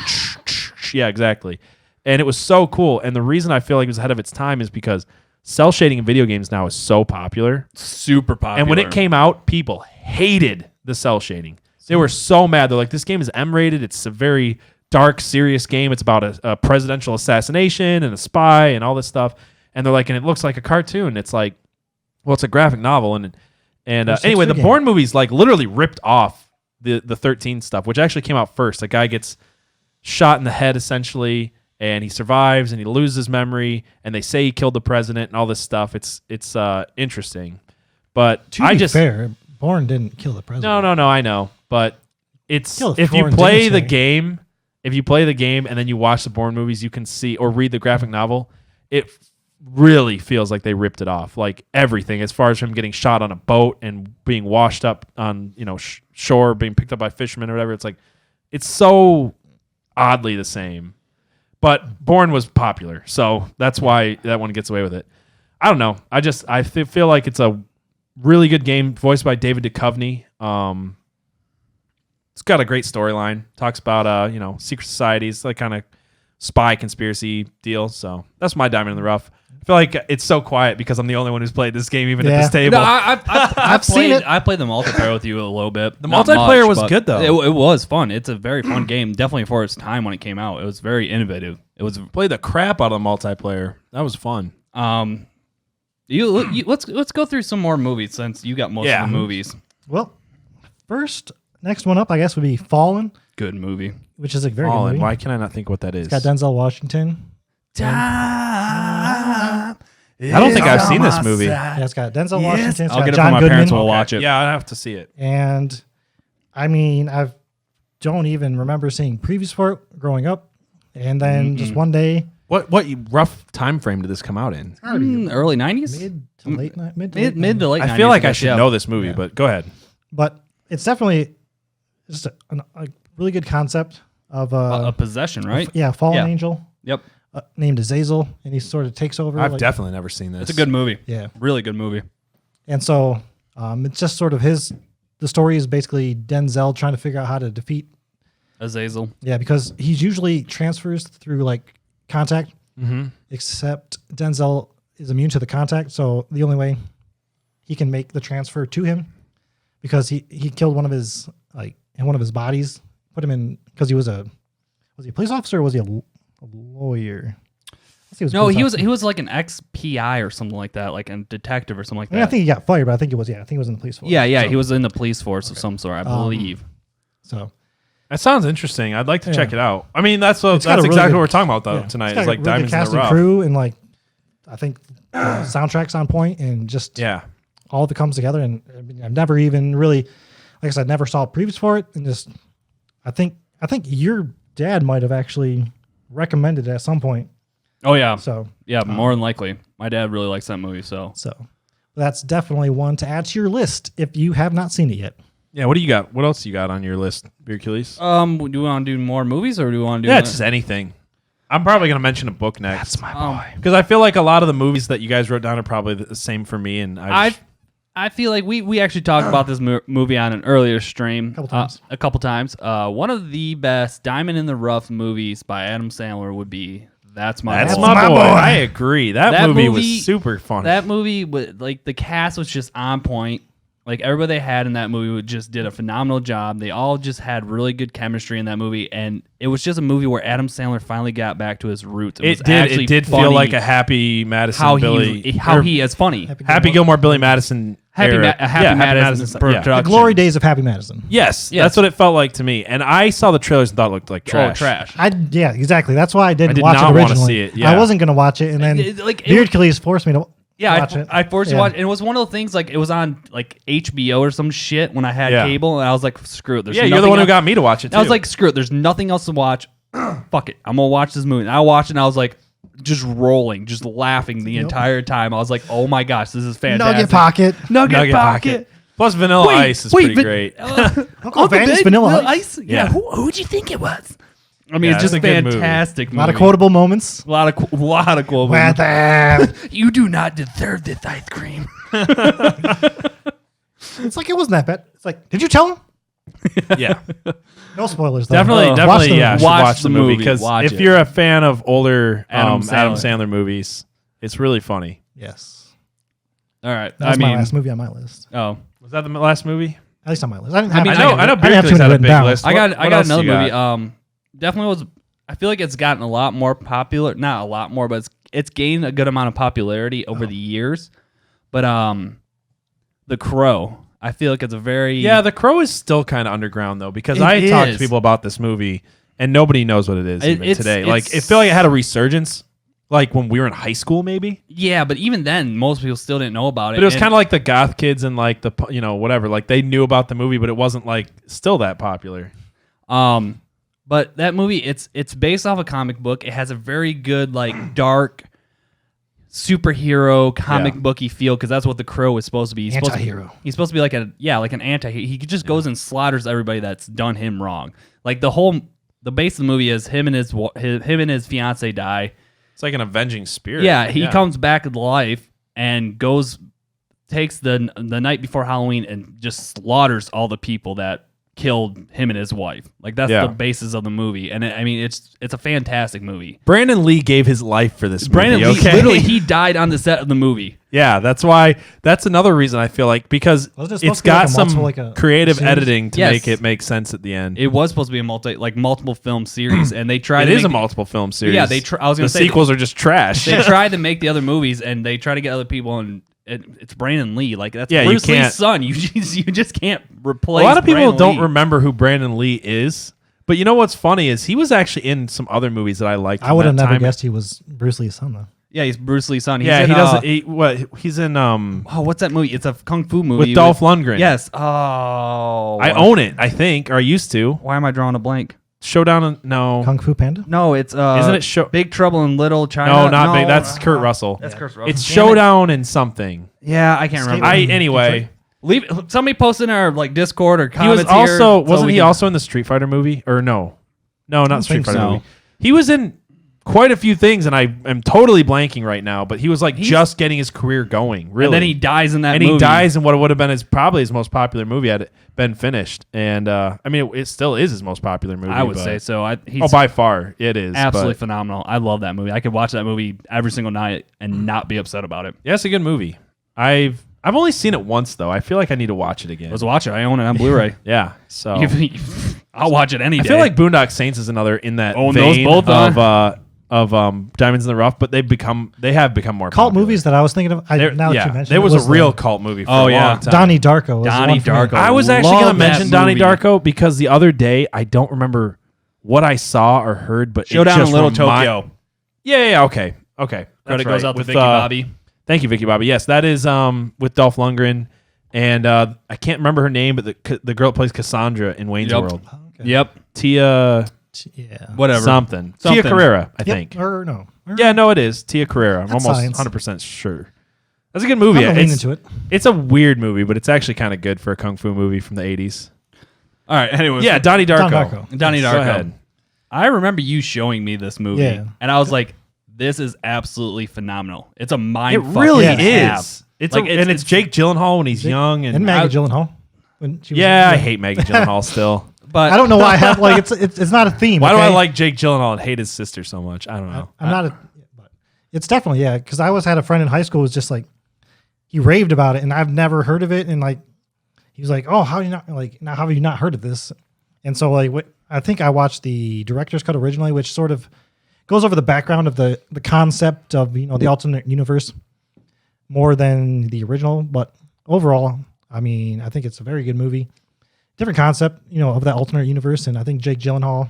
yeah, exactly. And it was so cool. And the reason I feel like it was ahead of its time is because cell shading in video games now is so popular. super popular. And when it came out, people hated the cell shading. They were so mad. They're like, this game is M-rated. It's a very dark, serious game. It's about a presidential assassination and a spy and all this stuff. And they're like, and it looks like a cartoon. It's like, well, it's a graphic novel. And anyway, the Bourne movies like literally ripped off the 13 stuff, which actually came out first. A guy gets shot in the head essentially, and he survives, and he loses his memory, and they say he killed the president and all this stuff. It's interesting, but to be fair, Bourne didn't kill the president. No, I know, but it's Kill if you foreign play the dignitary. game, and then you watch the Bourne movies, you can see or read the graphic novel. It really feels like they ripped it off, like everything, as far as him getting shot on a boat and being washed up on shore, being picked up by fishermen or whatever. It's like it's so oddly the same. But Bourne was popular, so that's why that one gets away with it. I don't know. I feel like it's a really good game, voiced by David Duchovny. It's got a great storyline. Talks about secret societies, like kind of spy conspiracy deal. So that's my diamond in the rough. I feel like it's so quiet because I'm the only one who's played this game, even at this table. No, I've seen it. I played the multiplayer with you a little bit. The multiplayer was good, though. It was fun. It's a very fun game, definitely for its time when it came out. It was very innovative. It was Played the crap out of the multiplayer. That was fun. Let's go through some more movies since you got most of the movies. Well, next one up, I guess, would be Fallen, Good movie. which is a very good Fallen. movie. Why can I not think what that is? It's got Denzel Washington. I don't think I've seen this movie. Yeah, it's got Denzel Washington. It's I'll got get it John for my Goodman. parents. We'll watch it. Yeah, I have to see it. And I mean, I don't even remember seeing previews for it growing up. And then just one day, What rough time frame did this come out in? Early 90s? mid to late night, Mid to late 90s. I feel like I guess, should yeah. know this movie, but go ahead. but it's definitely just a really good concept of A possession, right? fallen Yeah. angel Yep. named Azazel, and he sort of takes over. I've definitely never seen this. It's a good movie. Yeah. Really good movie. And so it's just sort of the story is basically Denzel trying to figure out how to defeat. Azazel. Yeah, because he's usually transfers through like contact, except Denzel is immune to the contact. So the only way he can make the transfer to him, because he killed one of his bodies, put him in because was he a police officer or was he a lawyer? He was like an ex-PI or something like that, like a detective or something like I mean, that. I think he got fired, but I think he was in the police force. Yeah, So- he was in the police force of some sort, I believe. So That sounds interesting. I'd like to Yeah. check it out. I mean, that's got a exactly really good- what we're talking about though yeah. tonight. It's It's got like a really diamonds good in cast the and rough. crew, and like I think soundtrack's on point, and just Yeah. all of it comes together. And I mean, I've never even really, like I said, never saw previews for it, and just I think your dad might have actually recommended it at some point. Oh, yeah. So Yeah, more than likely. My dad really likes that movie, so. that's definitely one to add to your list if you have not seen it yet. Yeah. What do you got? What else you got on your list, Hercules? Do we want to do more movies or do we want to do Yeah, just anything. I'm probably gonna mention a book next. That's my boy. Because I feel like a lot of the movies that you guys wrote down are probably the same for me, and I feel like we actually talked about this movie on an earlier stream A couple times. One of the best Diamond in the Rough movies by Adam Sandler would be That's My that's Boy. my boy. I agree. That movie was movie- super fun. That movie, like the cast was just on point. Like everybody they had in that movie just did a phenomenal job. They all just had really good chemistry in that movie, and it was just a movie where Adam Sandler finally got back to his roots. It did feel like a Happy Madison how Billy. he is funny. Happy Gilmore Billy Madison. Happy era. Madison production. The glory days of Happy Madison. Yes, that's what it felt like to me. And I saw the trailers and thought it looked like trash. Oh, trash. Yeah, exactly. That's why I didn't did watch not it wanna originally. see it, yeah. I wasn't going to watch it, and then Beard Killees forced me to watch it. I forced you Yeah. to watch. And it was one of the things like it was on like HBO or some shit when I had cable, and I was like, screw it. There's Yeah, you're the nothing one who else. got me to watch it, too. I was like, screw it. There's nothing else to watch. Fuck it. I'm gonna watch this movie. And I watched it, and I was like, just rolling, just laughing the entire time. I was like, oh my gosh, this is fantastic. Nugget Pocket. Pocket. Plus Vanilla Ice is pretty great. Uncle Ben's Vanilla Ice. Yeah. Yeah. Who'd you think it was? I mean, Yeah, it's just it's a good movie. fantastic. A lot of quotable moments. A lot of quote. With them. You do not deserve this ice cream. It's like it wasn't that bad. It's like, did you tell him? Yeah. No spoilers, though. Definitely, Watch the yeah. movie. Should watch the movie because Watch if it. you're a fan of older Adam Adam Sandler. Sandler movies, it's really funny. Yes. All right. That was my last movie on my list. Oh, Was that the last movie? At least on my list. I didn't I mean, have I know didn't Beard have Killees too had many a written big down. list. I got What another else you movie. got? Definitely was. I feel like it's gotten a lot more popular. Not a lot more, but it's gained a good amount of popularity over the years. But The Crow. I feel like it's a very Yeah, The Crow is still kind of underground though because It I talked to is. people about this movie and nobody knows what it is even today. Like it's- it felt like it had a resurgence, like when we were in high school maybe. Yeah, but even then, most people still didn't know about it. But it was And- kind of like the goth kids and like the whatever. Like they knew about the movie, but it wasn't like still that popular. But that movie, it's based off a comic book. It has a very good like dark superhero comic booky feel because that's what the Crow is supposed to be. Anti-hero. He's supposed to be like an anti. He just goes and slaughters everybody that's done him wrong. Like the base of the movie is him and his fiance die. It's like an avenging spirit. Yeah, he comes back to life and takes the night before Halloween and just slaughters all the people that killed him and his wife. Like that's the basis of the movie, and it's a fantastic movie. Brandon Lee gave his life for this Brandon movie. Lee, Okay? literally, he died on the set of the movie. Yeah, that's another reason I feel like because Wasn't it supposed it's to be like got a some multiple, like a creative series? editing to Yes. make it make sense at the end. It was supposed to be a multiple film series, and they tried. It to is make a multiple film series. Yeah, I was gonna the say sequels are just trash. They tried to make the other movies, and they try to get other people, and it's Brandon Lee. Like that's Yeah, you Bruce can't- Lee's son. You just can't replace. A lot of people Brandon don't Lee. remember who Brandon Lee is, but you know what's funny is he was actually in some other movies that I liked. I would have from that never time. guessed he was Bruce Lee's son, though. Yeah, he's Bruce Lee's son. He's Yeah, in, he doesn't. He's in Oh, what's that movie? It's a kung fu movie with Dolph Lundgren. Yes. Oh, I own it. I think, or I used to. Why am I drawing a blank? Showdown. No, Kung Fu Panda? No, it's Isn't it show? Big Trouble in Little China? No, not big. That's Kurt Russell. That's Kurt Russell. It's Damn it. Showdown and something. Yeah, I can't remember. Anyway. Leave somebody post in our like Discord or He comments was also here so wasn't we he can- also in the Street Fighter movie or no, not Street think Fighter so. movie. He was in quite a few things, and I am totally blanking right now. But he was like just getting his career going, really. And then he dies in that and movie. he dies in what would have been probably his most popular movie had it been finished. And I mean, it still is his most popular movie. I would but- say so. He's by far it is absolutely but- phenomenal. I love that movie. I could watch that movie every single night and not be upset about it. Yeah, it's a good movie. I've only seen it once though. I feel like I need to watch it again. Let's watch it. I own it on Blu-ray. Yeah, so I'll watch it any I day. feel like Boondock Saints is another in that Oh, those vein both of Diamonds in the Rough, but they have become more Cult popular. movies that I was thinking of. Now that you mentioned there it, was a real the cult movie for Oh, a yeah. long time. Donnie Darko. Was the Donnie one for me. Darko. I was actually going to Love that mention Donnie movie. Darko because the other day I don't remember what I saw or heard, but Showdown it just in Little remi- Tokyo. Yeah, okay. Credit That's goes right. out to With, Vicky Bobby. Thank you, Vicky Bobby. Yes, that is with Dolph Lundgren, and I can't remember her name, but the girl that plays Cassandra in Wayne's Yep. World, Okay. Yep. Tia Yeah. Whatever. something. Something. Tia Carrera, I Yep, think. Or no. Or- Yeah, no, it is Tia Carrera. I'm That's almost science. 100% sure. That's a good movie. I'm gonna lean It's, into it. it's a weird movie, but it's actually kind of good for a kung fu movie from the 80s. All right. Anyways. Yeah, Donnie Darko. Donnie Go Darko. ahead. I remember you showing me this movie, Yeah. and I was like, "This is absolutely phenomenal. It's a mind. It fuck really to have. is. It's Like, and it's Jake Gyllenhaal when he's young and And Maggie Gyllenhaal. When she was- yeah, I hate Maggie Gyllenhaal still. But I don't know why I have like it's not a theme. Why do I okay? like Jake Gyllenhaal and hate his sister so much? I don't know. I'm not a. But it's definitely because I always had a friend in high school who was just like he raved about it, and I've never heard of it, and like he was like, "Oh, how you not like now? How have you not heard of this?" And so like I think I watched the director's cut originally, which sort of goes over the background of the concept of the alternate universe more than the original. But overall, I mean, I think it's a very good movie. Different concept, of that alternate universe, and I think Jake Gyllenhaal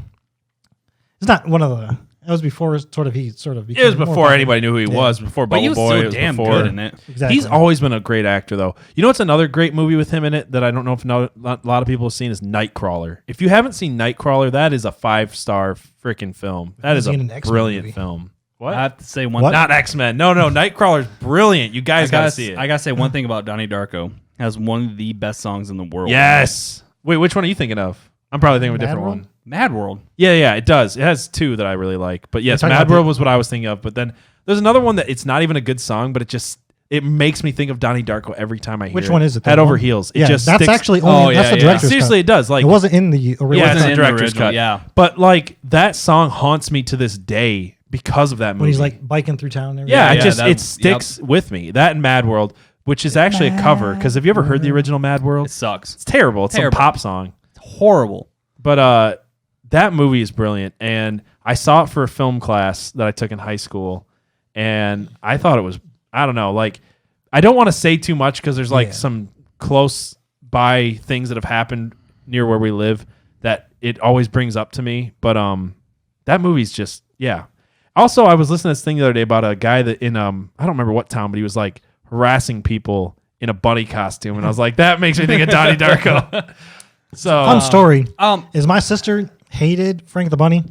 is not one of the. It was before he sort of. It was before anybody knew who he was. Before But he Bubble was Boy. so It was damn before. good in it. Exactly. He's always been a great actor, though. You know what's another great movie with him in it that I don't know if a lot of people have seen is Nightcrawler. If you haven't seen Nightcrawler, that is a 5-star freaking film. That is a He's in an X-Men brilliant movie. film. I What? have to say one. What? Not X-Men. No, Nightcrawler's brilliant. You guys gotta see it. I gotta say one thing about Donnie Darko. Has one of the best songs in the world. Yes. Wait, which one are you thinking of? I'm probably thinking of a Mad different World? one. Mad World. Yeah, it does. It has 2 that I really like. But yes, You're talking Mad about World was what I was thinking of. But then there's another one that it's not even a good song, but it makes me think of Donnie Darko every time I hear it. Which one is it? Head The Over one- Heels. It Yeah, just that's sticks. actually only that's the director's Seriously, cut. it does. Like It wasn't in the original. yeah, it's in the the director's original, cut. yeah. But like that song haunts me to this day because of that movie. when he's like biking through town. And everything. yeah, Yeah, it sticks with me. That and Mad World, which is actually a cover. Because have you ever heard the original Mad World? It sucks. It's terrible. It's Terrible. a pop song. It's horrible. But that movie is brilliant, and I saw it for a film class that I took in high school, and I thought it was, I don't know, like, I don't want to say too much because there's like some close by things that have happened near where we live that it always brings up to me. But that movie's just, yeah. Also, I was listening to this thing the other day about a guy that in I don't remember what town, but he was like harassing people in a bunny costume, and I was like, that makes me think of Donnie Darko. So Fun story Um, is my sister hated Frank the Bunny,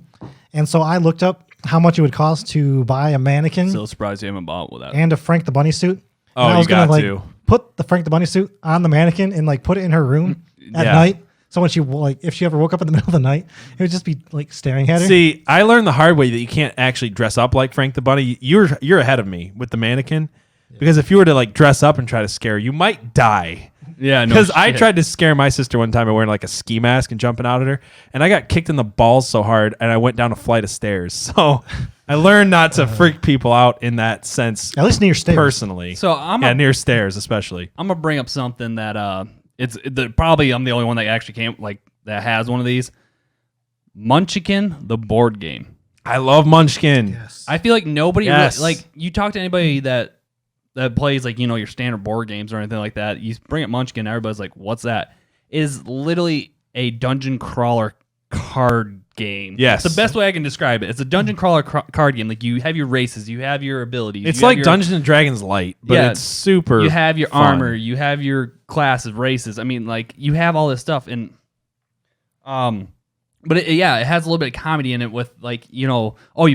and so I looked up how much it would cost to buy a mannequin so surprised you haven't bought with that. and a Frank the Bunny suit. Oh, and I you was gonna got like to. put the Frank the Bunny suit on the mannequin and like put it in her room at Yeah. night. So when she like, if she ever woke up in the middle of the night, it would just be like staring at her. See, I learned the hard way that you can't actually dress up like Frank the Bunny. You're ahead of me with the mannequin, because if you were to like dress up and try to scare her, you might die. Yeah, no Because I shit. tried to scare my sister one time by wearing like a ski mask and jumping out at her, and I got kicked in the balls so hard, and I went down a flight of stairs. So I learned not to freak people out in that sense At least near stairs. personally. So I'm yeah, near stairs especially. I'm gonna bring up something that probably I'm the only one that actually came like that has one of these. Munchkin, the board game. I love Munchkin. Yes. I feel like nobody Yes. like you talk to anybody that plays like your standard board games or anything like that. You bring up Munchkin, everybody's like, "What's that?" It is literally a dungeon crawler card game. Yes. It's the best way I can describe it. It's a dungeon crawler card game. Like you have your races, you have your abilities. It's you have like your- Dungeons and Dragons light, but Yeah, it's super. You have your fun. armor, you have your classes, races. I mean, like you have all this stuff, and but it has a little bit of comedy in it with like you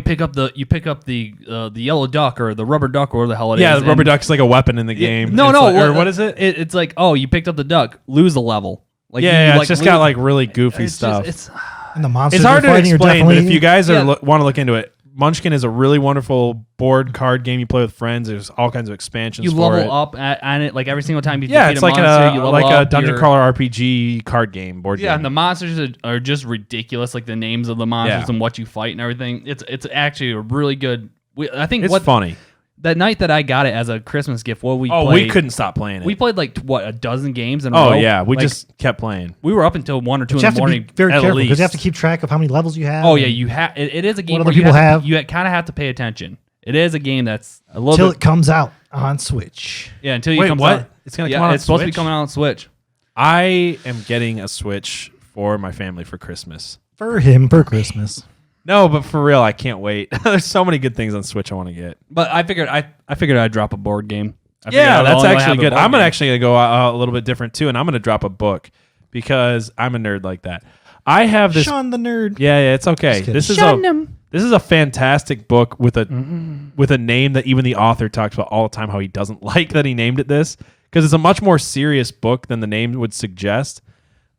pick up the yellow duck or the rubber duck or whatever the hell it is. Yeah, the rubber and- duck's like a weapon in the game. No, It's no, like- or what- what is it? It's like you picked up the duck, lose a level. Like Yeah, you, it's just got like really goofy it's stuff. Just, And the monsters It's hard you're to fighting are explain, but if definitely- you guys Yeah. want to look into it, Munchkin is a really wonderful board card game you play with friends. There's all kinds of expansions you for level it. up on it like every single time you Yeah, defeat it's a like monster, you level a up dungeon your- crawler RPG card game board Yeah, game. and the monsters are just ridiculous, like the names of the monsters Yeah. and what you fight and everything. It's actually a really good. I think It's funny. that night that I got it as a Christmas gift. What we Oh, played, we couldn't stop playing it. We played like a dozen games in a oh row. yeah, we Like, just kept playing. we were up until 1 or 2 But in you have the to morning. be very at careful because you have to least. keep track of how many levels you have. Oh yeah, you have. It is a game What where other you people have. have. You kind of have to pay attention. It is a game that's a little until bit. it comes out on Switch. Yeah, until you Wait, comes what? out. It's gonna yeah, come out on it's supposed to be Switch? coming out on Switch. I am getting a Switch for my family for Christmas. For him for Christmas. No, but for real, I can't wait. There's so many good things on Switch I want to get. But I figured I'd drop a board game. I figured Yeah, I'd that's only have actually a good. board I'm game. actually going to go a little bit different too, and I'm going to drop a book because I'm a nerd like that. I have this. Sean the nerd. Yeah, it's okay. kidding. This is a fantastic book with a name that even the author talks about all the time how he doesn't like that he named it this, because it's a much more serious book than the name would suggest.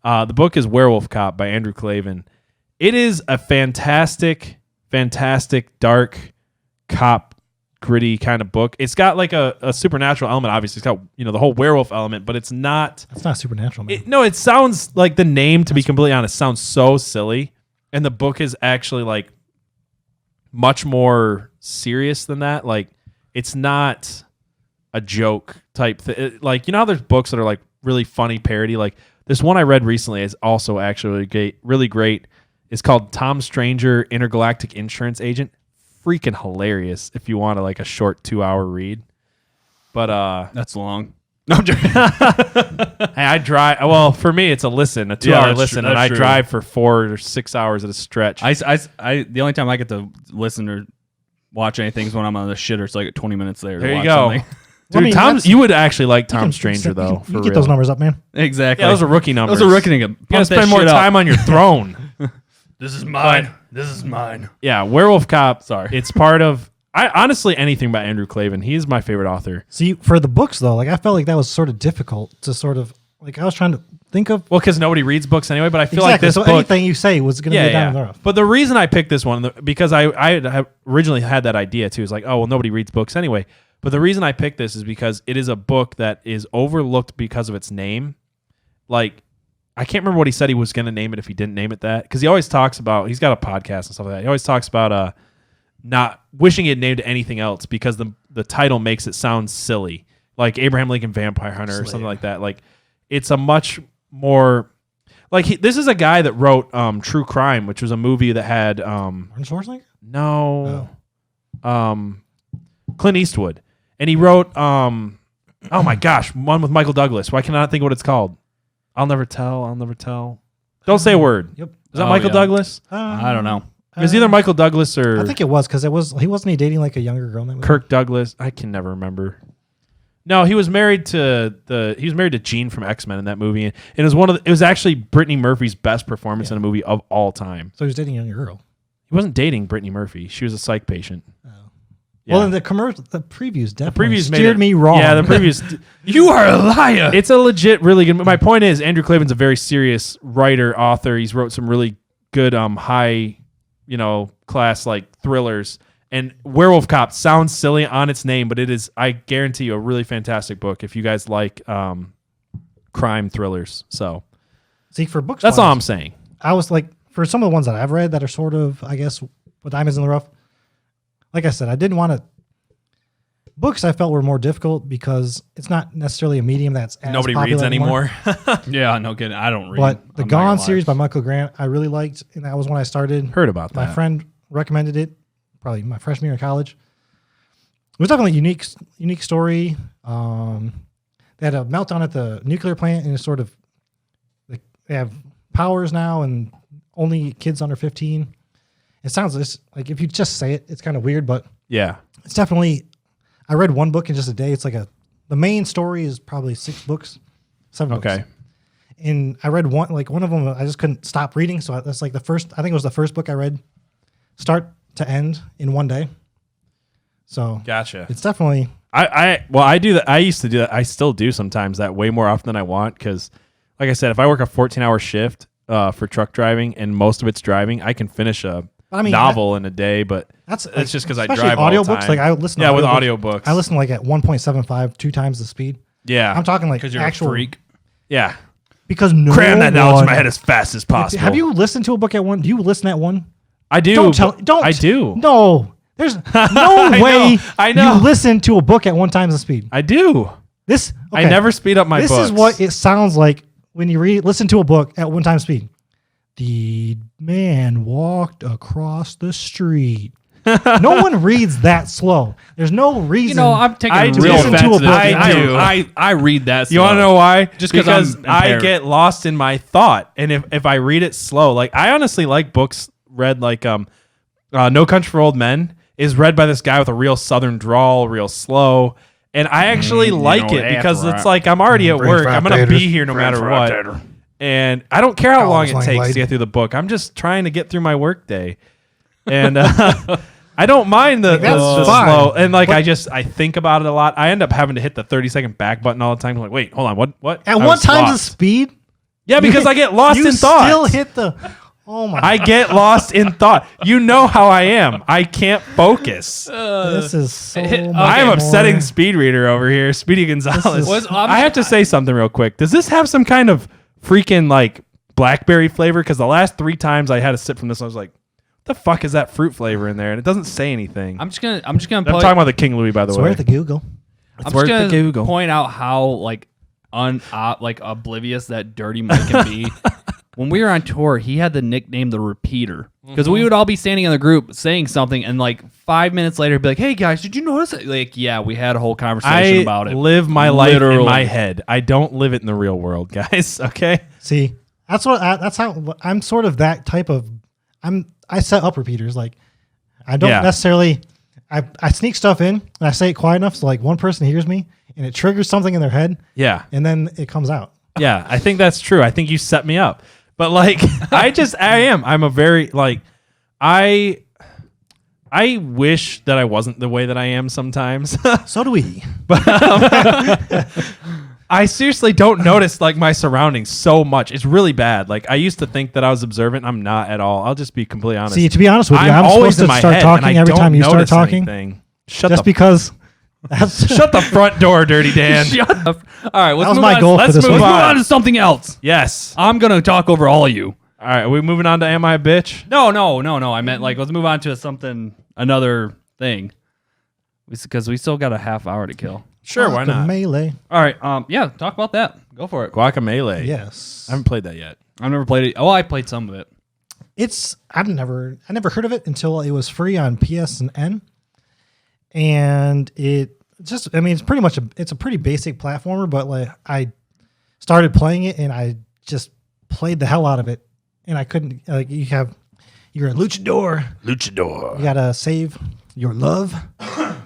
The book is Werewolf Cop by Andrew Clavin. It is a fantastic, dark cop, gritty kind of book. It's got like a supernatural element. Obviously, it's got the whole werewolf element, but it's not. That's not supernatural, man. It sounds like the name. To be completely honest, sounds so silly, and the book is actually like much more serious than that. Like it's not a joke type thing. Like how there's books that are like really funny parody. Like this one I read recently is also actually really great. It's called Tom Stranger, Intergalactic Insurance Agent. Freaking hilarious if you want a short 2-hour read. But That's long. No, I'm joking. hey, I drive. Well, for me, it's a 2-hour that's listen, true, and that's I true. drive for 4 or 6 hours at a stretch. The only time I get to listen or watch anything is when I'm on the shitter. It's like 20 minutes there. There to you watch go. something. Dude, that's- you would actually like you Tom can- Stranger, though. You get those numbers up, man. Exactly. Yeah, those are rookie numbers. Those are rookie numbers. You gotta spend more time on your throne. This is mine. This is mine. Yeah, Werewolf Cop. Sorry. It's part of. Honestly, anything by Andrew Klavan. He's my favorite author. See, for the books though, I felt like that was sort of difficult to sort of I was trying to think of. Well, because nobody reads books anyway, but I feel like Exactly. this So book. anything you say was going to be down the rough. But the reason I picked this one, because I had originally had that idea too, is like, oh, well, nobody reads books anyway. But the reason I picked this is because it is a book that is overlooked because of its name. Like, I can't remember what he said he was going to name it if he didn't name it that. Because he always talks about, he's got a podcast and stuff like that. He always talks about not wishing he had named anything else because the title makes it sound silly. Like Abraham Lincoln Vampire Hunter or something like that. Like, it's a much more... Like, this is a guy that wrote True Crime, which was a movie that had... Arnold Schwarzenegger? No. Clint Eastwood. And he wrote, oh my gosh, one with Michael Douglas. Why can I not think of what it's called? I'll never tell. Don't say a word. Yep. Is that Oh, Michael yeah. Douglas? I don't know. It was either Michael Douglas or I think it was because he wasn't dating like a younger girl in that movie? Kirk Douglas. I can never remember. No, he was married to Jean from X-Men in that movie. And it was it was actually Brittany Murphy's best performance in a movie of all time. So he was dating a younger girl. He wasn't dating Brittany Murphy. She was a psych patient. Well, then the previews definitely Previews made steered it- me wrong. Yeah, the previews. You are a liar. It's a legit, really good. My point is, Andrew Klavan's a very serious writer, author. He's wrote some really good, high, class thrillers. And Werewolf Cop sounds silly on its name, but it is, I guarantee you, a really fantastic book if you guys like crime thrillers. So See, for books, that's all I'm saying. I was like, for some of the ones that I've read that are sort of, I guess, with diamonds in the rough. Like I said, I didn't want to. Books I felt were more difficult because it's not necessarily a medium that's as Nobody popular reads anymore. Yeah, no kidding. I don't read. But the I'm not Gone gonna lie. series by Michael Grant, I really liked, and that was when I started. Heard about My that. friend recommended it, probably my freshman year in college. It was definitely a unique story. They had a meltdown at the nuclear plant, and it's sort of they have powers now, and only kids under 15. It sounds like if you just say it, it's kind of weird, but Yeah. it's definitely. I read one book in just a day. It's like the main story is probably 7 books. Okay. And I read one of them. I just couldn't stop reading. So that's like the first. I think it was the first book I read, start to end in one day. So Gotcha. it's definitely. I do that. I used to do that. I still do sometimes that way more often than I want because, like I said, if I work a 14-hour shift for truck driving and most of it's driving, I can finish a novel in a day. But That's just because I especially drive all the audiobooks. time. Like I listen. Yeah, to with audiobooks. audiobooks. I listen like at 1.75, 2 times the speed. Yeah. I'm talking like Because you're actual a freak. Yeah. because no Cram that knowledge in my one- head as fast as possible. Have you listened to a book at one? Do you listen at one? I do. Don't. I do. No, there's no I way. I know. You listen to a book at 1 times the speed. I do. This. I okay. never speed up my This books. is what it sounds like when you listen to a book at 1 time speed. The man walked across the street. No one reads that slow. There's no reason. You know, I'm taking I real do. Listen to a offense to book. this. I do. I read that. You want to know why? Just 'cause because I'm I impaired. get lost in my thought, and if I read it slow, like I honestly like books read like No Country for Old Men is read by this guy with a real Southern drawl, real slow, and I actually like know, it that's because right. it's like I'm already at work. I'm gonna be here no matter what, and I don't care how long it takes to get through the book. I'm just trying to get through my work day, and I don't mind the That's fine. slow, and I think about it a lot. I end up having to hit the 30-second back button all the time. I'm like, wait, hold on, what? at I 1 was times the lost. speed. Yeah, because I get lost you in thought. still hit the. Oh my! I get lost in thought. You know how I am. I can't focus. This is so. I am much upsetting more- Speed Reader over here, Speedy Gonzalez. is- I have to say something real quick. Does this have some kind of freaking blackberry flavor? Because the last 3 times I had a sip from this, I was like, "What the fuck is that fruit flavor in there?" And it doesn't say anything. I'm just gonna I'm talking about the King Louis, by the It's way. worth the Google. I'm worth just the gonna Google. point out how like oblivious that Dirty Mike can be. When we were on tour, he had the nickname the Repeater because we would all be standing in the group saying something, and like 5 minutes later, be like, "Hey guys, did you notice it?" Like, yeah, we had a whole conversation about it. I live my life Literally. in my head. I don't live it in the real world, guys. Okay. See, that's how I'm sort of that type of. I set up repeaters. Like, I don't necessarily. I sneak stuff in and I say it quiet enough so like one person hears me and it triggers something in their head. Yeah. And then it comes out. Yeah, I think that's true. I think you set me up. But like I'm a very like I wish that I wasn't the way that I am sometimes. So do we. But I seriously don't notice like my surroundings so much. It's really bad. Like I used to think that I was observant. I'm not at all. I'll just be completely honest. See, to be honest with you, I'm always supposed in to my start head, talking and I every don't time you start notice talking. anything. Shut Just the because. That's shut the front door, Dirty Dan. Shut up. All right, let's was move my on. goal for Let's this move week. on to something else. Yes. I'm gonna talk over all of you. All right. Are we moving on to Am I a Bitch? No. I meant like let's move on to another thing, because we still got a half hour to kill. Sure. Why not? Melee. All right. Yeah. Talk about that. Go for it. Guacamelee. Yes. I haven't played that yet. I've never played it. Oh, I played some of it. I never heard of it until it was free on PSN, and it's pretty much it's a pretty basic platformer, but like I started playing it and I just played the hell out of it, and I couldn't like you're a luchador, you gotta save your love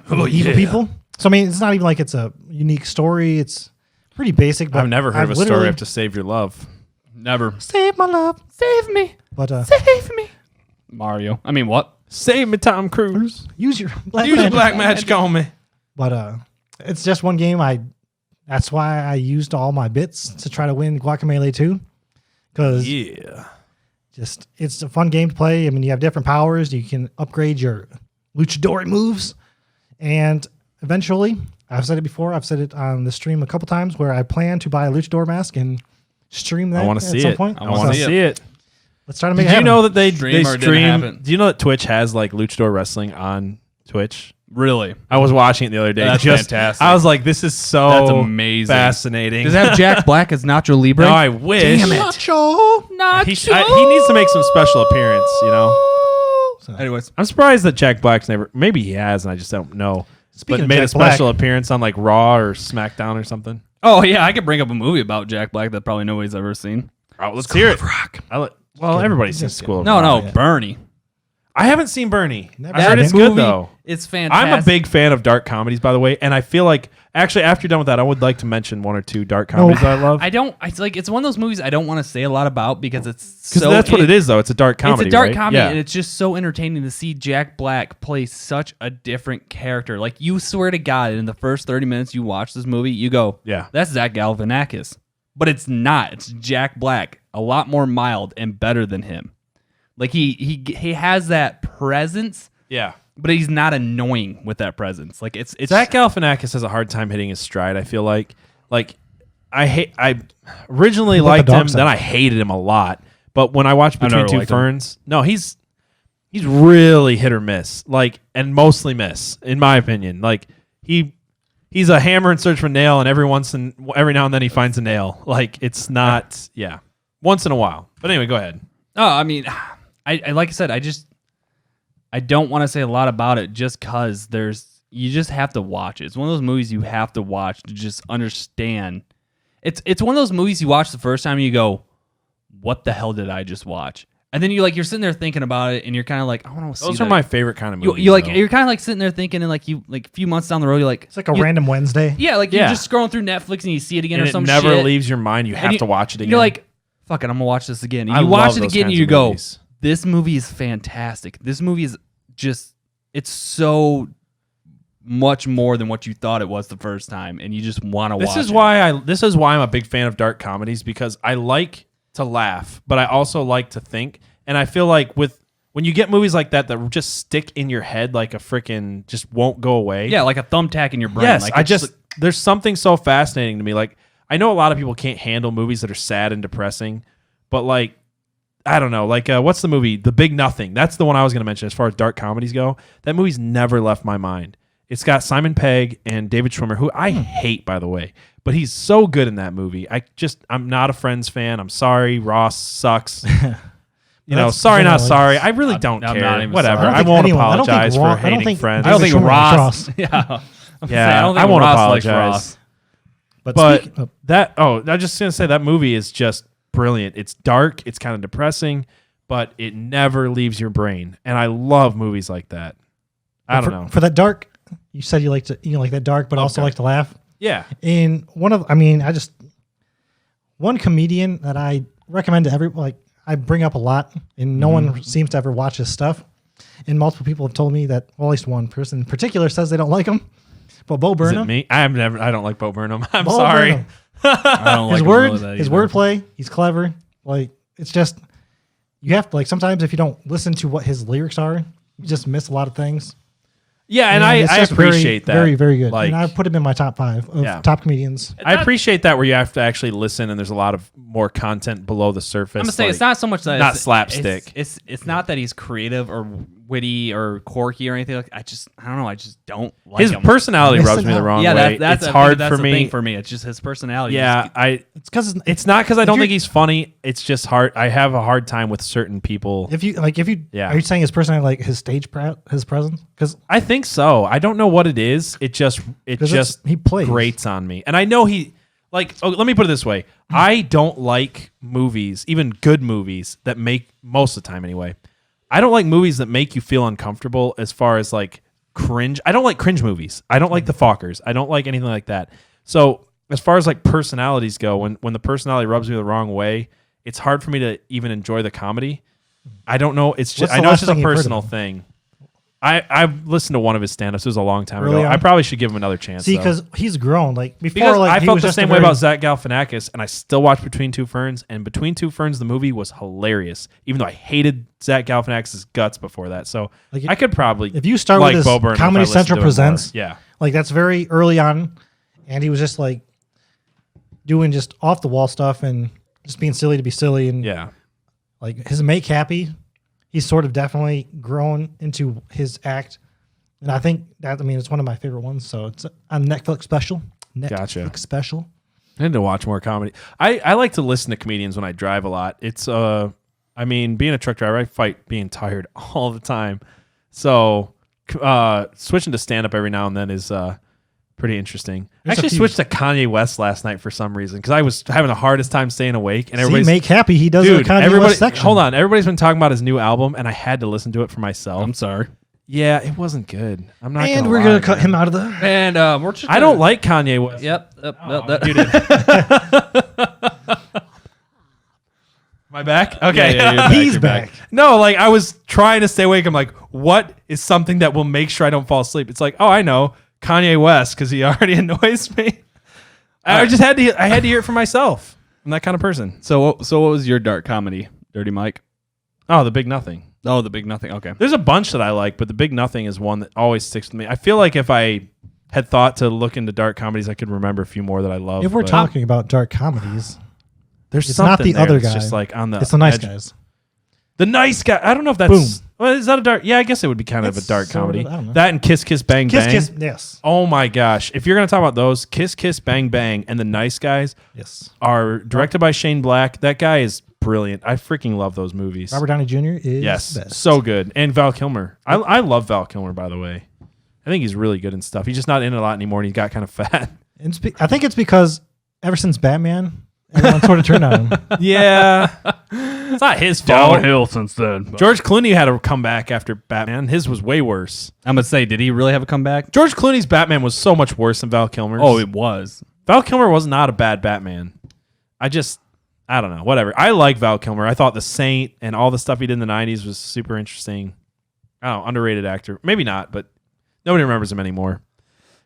from evil people. So I mean, it's not even like it's a unique story. It's pretty basic. But I've never heard of a story you have to save your love. Never. Save my love, Save me. but Save me. Mario. I mean, what? Save me, Tom Cruise. use your black Use magic. black magic on me. But it's just one game. That's why I used all my bits to try to win Guacamelee 2. Because Yeah. it's a fun game to play. I mean, you have different powers. You can upgrade your luchador moves. And eventually, I've said it before, I've said it on the stream a couple times, where I plan to buy a luchador mask and stream that I want to at see some it. point. I want to see it. Let's try to make Did it you happen. know that they Stream or it didn't stream? happen? Do you know that Twitch has like luchador wrestling on Twitch? Really? I was watching it the other day. That's fantastic. I was like, this is so That's amazing. fascinating. Does it have Jack Black as Nacho Libre? No, I wish. Damn it. Nacho. He needs to make some special appearance, you know? Anyways. I'm surprised that Jack Black's never, maybe he has and I just don't know. Speaking but of made a Jack Black- special appearance on like Raw or SmackDown or something. Oh, yeah. I could bring up a movie about Jack Black that probably nobody's ever seen. Oh, let's hear it. Rock. Well, everybody's seen Just School of No, Rock. no. Bernie. I haven't seen Bernie. Never I heard seen it's it. good though. It's fantastic. I'm a big fan of dark comedies, by the way, and I feel like actually after you're done with that, I would like to mention one or two dark comedies that I love. It's one of those movies I don't want to say a lot about because it's Because so. that's what it is, though. It's a dark comedy. It's a dark right? comedy, Yeah. and it's just so entertaining to see Jack Black play such a different character. Like, you swear to God, in the first 30 minutes you watch this movie, you go, Yeah. that's Zach Galifianakis. But it's not. It's Jack Black, a lot more mild and better than him. Like, he has that presence, Yeah. but he's not annoying with that presence. Like, it's Zach Galifianakis has a hard time hitting his stride. I feel like I originally What liked the him, dog then said. I hated him a lot. But when I watched I Between never Two liked him. Ferns, no, he's really hit or miss, like, and mostly miss, in my opinion. Like he's a hammer in search for a nail, and every now and then he finds a nail. Like it's not, yeah, once in a while. But anyway, go ahead. Oh, I mean, I like I said, I don't want to say a lot about it just because you just have to watch it. It's one of those movies you have to watch to just understand. It's one of those movies you watch the first time and you go, what the hell did I just watch? And then you're sitting there thinking about it and you're kind of like, I want to see Those that. are my favorite kind of movies. You're though. kind of like sitting there thinking, and like a few months down the road, you're like, It's like a random Wednesday. yeah, like Yeah. you're just scrolling through Netflix and you see it again and or it some never shit. leaves your mind. You And have to watch it again. You're like, fuck it, I'm gonna watch this again. And I you watch love it those again and kinds you of go, movies. this movie is fantastic. This movie is just, it's so much more than what you thought it was the first time, and you just want to watch it. This is why I'm a big fan of dark comedies, because I like to laugh, but I also like to think. And I feel like when you get movies like that just stick in your head like a freaking just won't go away. Yeah, like a thumbtack in your brain. Yes, Like, it's there's something so fascinating to me. Like I know a lot of people can't handle movies that are sad and depressing, but like I don't know, like what's the movie? The Big Nothing. That's the one I was going to mention as far as dark comedies go. That movie's never left my mind. It's got Simon Pegg and David Schwimmer, who I hate, by the way. but he's so good in that movie. I'm not a Friends fan. I'm sorry, Ross sucks. Sorry, not sorry. I really don't I'm care. not even Whatever. sorry. I won't apologize for hating Friends. I don't think David Schwimmer Ross. likes Yeah. Yeah, I don't think I won't Ross likes apologize. Ross. But I'm just gonna say that movie is just brilliant. It's dark. It's kind of depressing, but it never leaves your brain. And I love movies like that. I don't know. For that dark, you said you like that dark, but also like to laugh. Yeah. In one comedian that I recommend to I bring up a lot, and no one seems to ever watch his stuff. And multiple people have told me that, well, at least one person in particular says they don't like him. But Bo Burnham. Is it me? I don't like Bo Burnham. I'm Bo sorry. Burnham. I don't like His wordplay, he's clever. Like, it's just, you have to, sometimes if you don't listen to what his lyrics are, you just miss a lot of things. Yeah, and I it's appreciate that. Very, very good. Like, and I put him in my top 5 of top comedians. I appreciate that where you have to actually listen and there's a lot of more content below the surface. I'm gonna say it's not so much that not slapstick. It's not that he's creative or witty or quirky or anything like. I don't know. I just don't like his him. personality rubs me the wrong way. That's it's hard that's for the me. thing for me. It's just his personality. Yeah, it's not because I don't think he's funny. It's just hard. I have a hard time with certain people. Are you saying his personality, like his stage his presence? Because I think so. I don't know what it is. It just he plays. grates on me, and I know he. Let me put it this way. I don't like movies, even good movies, that make, most of the time anyway, I don't like movies that make you feel uncomfortable as far as cringe. I don't like cringe movies. I don't like the Fockers. I don't like anything like that. So as far as personalities go, when the personality rubs me the wrong way, it's hard for me to even enjoy the comedy. I don't know. It's just, I know it's just a personal thing. I've listened to one of his stand-ups. It was a long time ago. I probably should give him another chance. See, because he's grown. Before, because I he felt was the just same way about Zach Galifianakis, and I still watch Between Two Ferns. And Between Two Ferns, the movie was hilarious, even though I hated Zach Galifianakis' guts before that. So I could probably, if you start with Bo Burnham, Comedy Central Presents, yeah, that's very early on, and he was just doing just off the wall stuff and just being silly to be silly, and his Make Happy, he's sort of definitely grown into his act. And I think that, it's one of my favorite ones. So it's on Netflix special. Netflix special. I need to watch more comedy. I like to listen to comedians when I drive a lot. It's, being a truck driver, I fight being tired all the time. So switching to stand-up every now and then is pretty interesting. I actually switched to Kanye West last night for some reason because I was having the hardest time staying awake. And everybody's Make Happy, he does a Kanye West section. Hold on. Everybody's been talking about his new album, and I had to listen to it for myself. I'm sorry. Yeah, it wasn't good. I'm not. And we're gonna cut him out of the. And we're just. I don't like Kanye West. Yep. Am I back? Okay, Yeah, He's back. No, I was trying to stay awake. I'm like, what is something that will make sure I don't fall asleep? It's I know Kanye West because he already annoys me. I just had to. I had to hear it for myself. I'm that kind of person. So what was your dark comedy, Dirty Mike? Oh, The Big Nothing. Oh, The Big Nothing. Okay. There's a bunch that I like, but The Big Nothing is one that always sticks with me. I feel like if I had thought to look into dark comedies, I could remember a few more that I love. If we're talking about dark comedies, there's it's something not the there other that's guy. just on the it's the Nice edge. Guys. The Nice Guy. I don't know if that's. Boom. Well, is that a dark? Yeah, I guess it would be kind of a It's dark sort of, comedy. I don't know. That and Kiss Kiss Bang Bang. Kiss, yes. Oh my gosh! If you're gonna talk about those, Kiss Kiss Bang Bang and The Nice Guys Yes. are directed by Shane Black. That guy is brilliant. I freaking love those movies. Robert Downey Jr. is Yes, best. so good. And Val Kilmer. I love Val Kilmer, by the way. I think he's really good and stuff. He's just not in it a lot anymore, and he got kind of fat. I think it's because ever since Batman, everyone sort of turned on him. Yeah, it's not his fault. Downhill since then. George Clooney had a comeback after Batman. His was way worse. I'm gonna say, did he really have a comeback? George Clooney's Batman was so much worse than Val Kilmer's. Oh, it was. Val Kilmer was not a bad Batman. I don't know. Whatever. I like Val Kilmer. I thought The Saint and all the stuff he did in the 90s was super interesting. I don't know, underrated actor. Maybe not, but nobody remembers him anymore.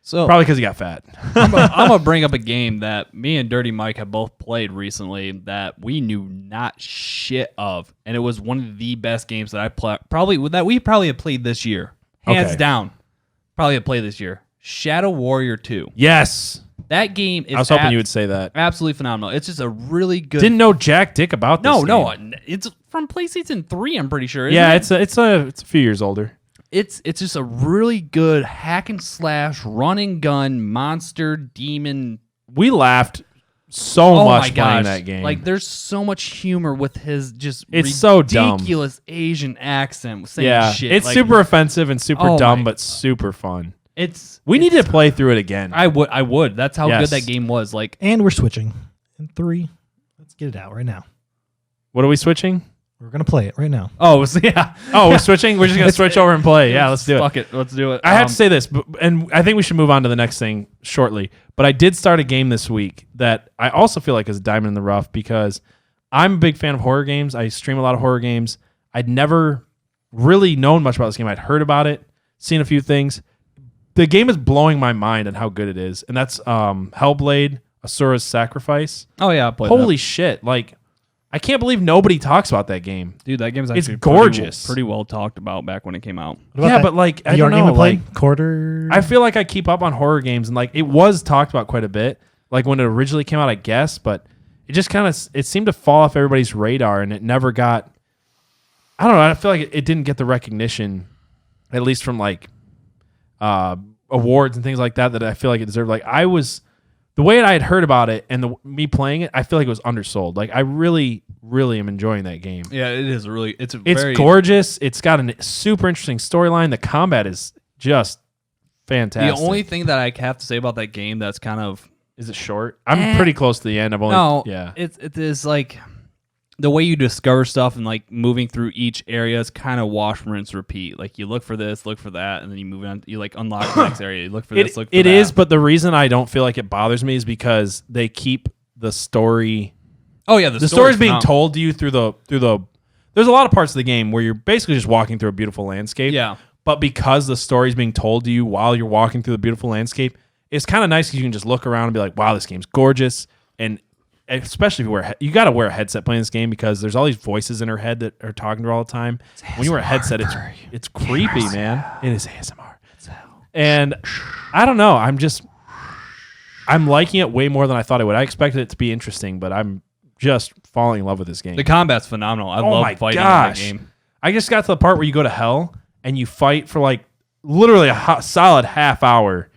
So Probably because he got fat. I'm gonna bring up a game that me and Dirty Mike have both played recently that we knew not shit of, and it was one of the best games that we probably have played this year, hands Okay. down. Probably have played this year. Shadow Warrior 2. Yes. That game is I was hoping you would say that. absolutely phenomenal. It's just a really good. Didn't know jack dick about this no, game. no, it's from PlayStation 3. I'm pretty sure. Yeah, isn't it? it's a few years older. It's just a really good hack and slash, run and gun, monster, demon, we laughed so much playing that game. Like, there's so much humor with his just It's so dumb. ridiculous Asian accent saying shit. It's like, super offensive and super Oh dumb, my- but super fun. We need to play through it again. I would. That's how Yes. good that game was. Like, And we're switching. In 3, let's get it out right now. What are we switching? We're going to play it right now. oh yeah. Oh, we're switching? We're just going to switch over and play. Yeah, let's do it. Fuck it. Let's do it. I have to say this, and I think we should move on to the next thing shortly. But I did start a game this week that I also feel like is a diamond in the rough because I'm a big fan of horror games. I stream a lot of horror games. I'd never really known much about this game. I'd heard about it, seen a few things. The game is blowing my mind on how good it is, and that's Hellblade: Asura's Sacrifice. Oh yeah, I played Holy shit! Like, I can't believe nobody talks about that game. that. Dude, that game's It's actually gorgeous. pretty well talked about back when it came out. What about Yeah, that but like I VR don't game know. we played? Like, Quarter. I feel like I keep up on horror games, and like it was talked about quite a bit, like when it originally came out, I guess, but it just kind of it seemed to fall off everybody's radar, and it never got. I don't know. I feel like it didn't get the recognition, at least from like awards and things like that I feel like it deserved. Like the way I had heard about it and me playing it, I feel like it was undersold. Like I really, really am enjoying that game. Yeah, it is really. It's It's gorgeous. It's got a super interesting storyline. The combat is just fantastic. The only thing that I have to say about that game that's kind of Is it short? I'm pretty close to the end. I've only yeah. It is like the way you discover stuff and like moving through each area is kind of wash, rinse, repeat. Like you look for this, look for that, and then you move on. You like unlock the next area. You look for this, look for that. It is, but the reason I don't feel like it bothers me is because they keep the story. Oh yeah, The story's being told to you through the. There's a lot of parts of the game where you're basically just walking through a beautiful landscape. Yeah. But because the story's being told to you while you're walking through the beautiful landscape, it's kind of nice because you can just look around and be like, "Wow, this game's gorgeous." And especially if you got to wear a headset playing this game because there's all these voices in her head that are talking to her all the time. When you wear a headset, it's creepy, man. It is ASMR. And I don't know. I'm liking it way more than I thought I would. I expected it to be interesting, but I'm just falling in love with this game. The combat's phenomenal. I love fighting in that game. I just got to the part where you go to hell and you fight for like literally a solid half hour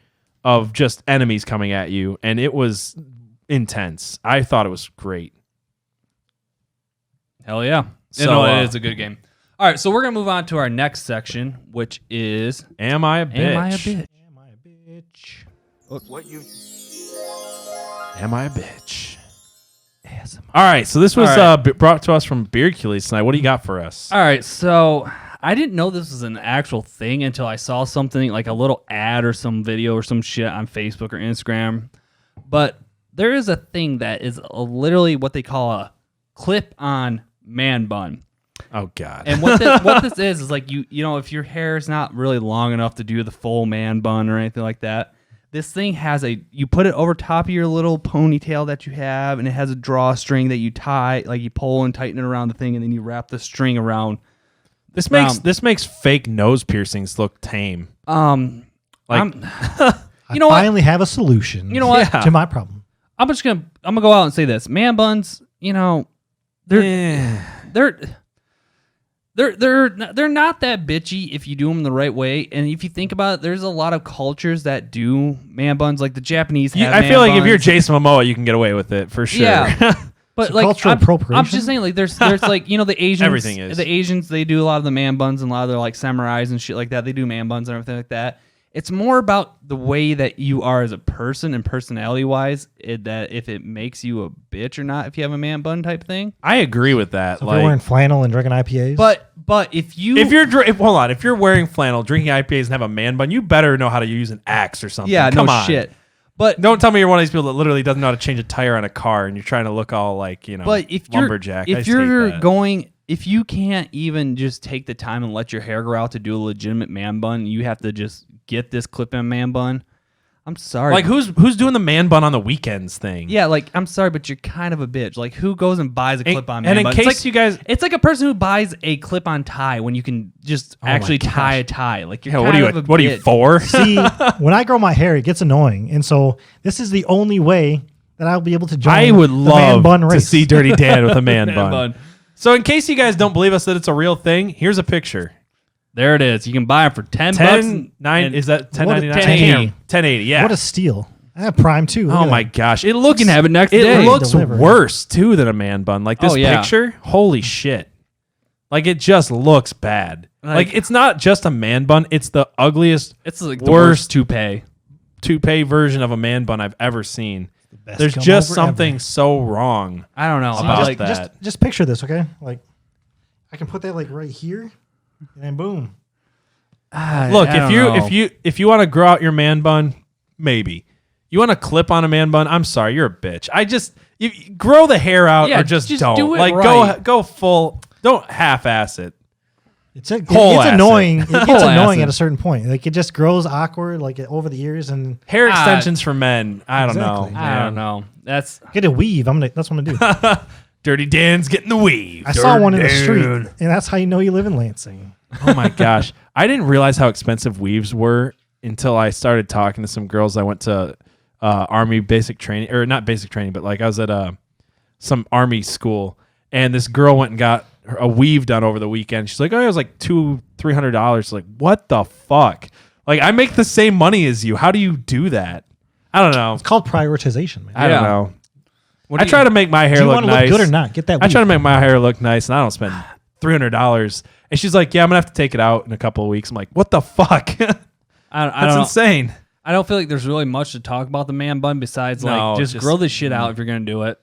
of just enemies coming at you, and it was intense. I thought it was great. Hell yeah. So, it is a good game. All right, so we're going to move on to our next section, which is Am I a bitch? Am I a bitch? Am I a bitch? Am I a bitch? All right, so this was All right. brought to us from Beardcules tonight. What do you got for us? All right, so I didn't know this was an actual thing until I saw something like a little ad or some video or some shit on Facebook or Instagram. But there is a thing that is literally what they call a clip-on man bun. Oh God! And what this is like you know if your hair is not really long enough to do the full man bun or anything like that, this thing has you put it over top of your little ponytail that you have, and it has a drawstring that you tie, like you pull and tighten it around the thing, and then you wrap the string around. This makes fake nose piercings look tame. Like I finally have a solution. You know what? To my problem. I'm gonna go out and say this: man buns, you know, they're not that bitchy if you do them the right way. And if you think about it, there's a lot of cultures that do man buns, like the Japanese have I man feel like buns. if you're Jason Momoa, you can get away with it for sure. Yeah. But So like cultural I'm appropriation? just saying, like there's like, you know, the Asians, Everything is. the Asians, they do a lot of the man buns, and a lot of their like samurais and shit like that. They do man buns and everything like that. It's more about the way that you are as a person and personality wise, that if it makes you a bitch or not, if you have a man bun type thing. I agree with that. So if you're wearing flannel and drinking IPAs. But if you're wearing flannel, drinking IPAs, and have a man bun, you better know how to use an axe or something. yeah, Come no on. shit. But Don't tell me you're one of these people that literally doesn't know how to change a tire on a car, and you're trying to look all like, you know, But if you're lumberjack. I if just hate you're that. going, if you can't even just take the time and let your hair grow out to do a legitimate man bun, you have to just get this clip-in man bun. I'm sorry. like who's doing the man bun on the weekends thing? Yeah, like I'm sorry, but you're kind of a bitch. Like who goes and buys a clip-on man and in bun? case It's like, you guys, it's like a person who buys a clip-on tie when you can just actually tie a tie. Like you're yeah, kind of a what are you bitch. for? See, when I grow my hair, it gets annoying. And so this is the only way that I'll be able to join I would the man love bun to race. see Dirty Dan with a man, Man bun. bun. So in case you guys don't believe us that it's a real thing, here's a picture. There it is. You can buy them for $10. 10.9 is that 10.99? 10.80. 10.80. Yeah. What a steal. I have Prime too. Look Oh at my that. gosh, it looks. can have it next It day. looks Delivered. worse too than a man bun. Like this Oh, yeah. picture, holy shit! Like it just looks bad. Like it's not just a man bun; it's the ugliest, It's like the worst toupee. toupee version of a man bun I've ever seen. Best There's come just over something ever. so wrong. I don't know About about that. Just picture this, okay? Like, I can put that like right here, and then boom. Look, if you want to grow out your man bun, maybe. You want to clip on a man bun? I'm sorry, you're a bitch. You grow the hair out Yeah, or just don't. do it like right. go full. Don't half-ass it. It's Whole ass annoying. it. It gets Whole annoying ass at it. a certain point. Like it just grows awkward, like over the years, and Hair extensions for men. I don't Exactly. know. I don't know. That's get a weave. That's what I'm gonna do. Dirty Dan's getting the weave. I saw one in the street, and that's how you know you live in Lansing. Oh my gosh. I didn't realize how expensive weaves were until I started talking to some girls. I went to Army basic training, or not basic training, but like I was at some Army school, and this girl went and got a weave done over the weekend. She's like, oh, it was like $200-$300. Like, what the fuck? Like, I make the same money as you. How do you do that? I don't know. It's called prioritization, man. I don't Yeah. know. What I do try you- to make my hair do you look want to nice. look good or not? Get that. I try to weave. make my hair look nice, and I don't spend $300. And she's like, "Yeah, I'm gonna have to take it out in a couple of weeks." I'm like, "What the fuck? That's I don't. insane." I don't feel like there's really much to talk about the man bun besides No, like just just- grow this shit out if you're gonna do it.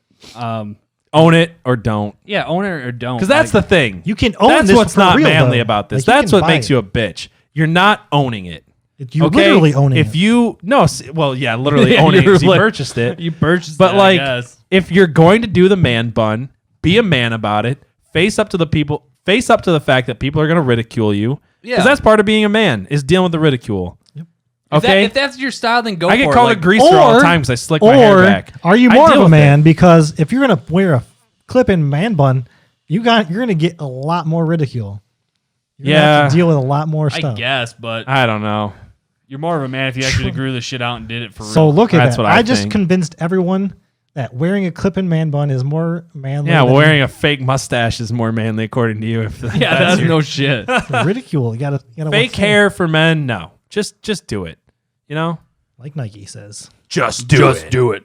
Own it or don't, Yeah, own it or don't. because that's Like, the thing. You can own That's this what's for not real, manly though. about this. Like, you That's can what buy makes it. you a bitch. You're not owning it. You're okay? literally owning if it. you no, well, yeah, literally Yeah, owning it. you're 'Cause you like- purchased it. you purchased But it, like, I guess. if you're going to do the man bun, be a man about it. Face up to the people. Face up to the fact that people are going to ridicule you. Yeah. Because that's part of being a man is dealing with the ridicule. Okay. If that's your style, then go I for get it. called Like, a greaser all the or- time because I slick my hair Or back. are you I more deal of a with man? it. Because if you're gonna wear a clip-in man bun, you're gonna get a lot more ridicule. You're gonna have to Yeah. deal with a lot more I stuff. guess, but I don't know. you're more of a man if you actually grew this shit out and did it for real. So look at That's that. what I just think. convinced everyone that wearing a clip-in man bun is more manly. Yeah, than wearing a fake mustache is more manly according to you. If yeah, that's no shit. ridicule. You gotta fake what's in- hair for men. No, just do it. You know, like Nike says. just do it. it.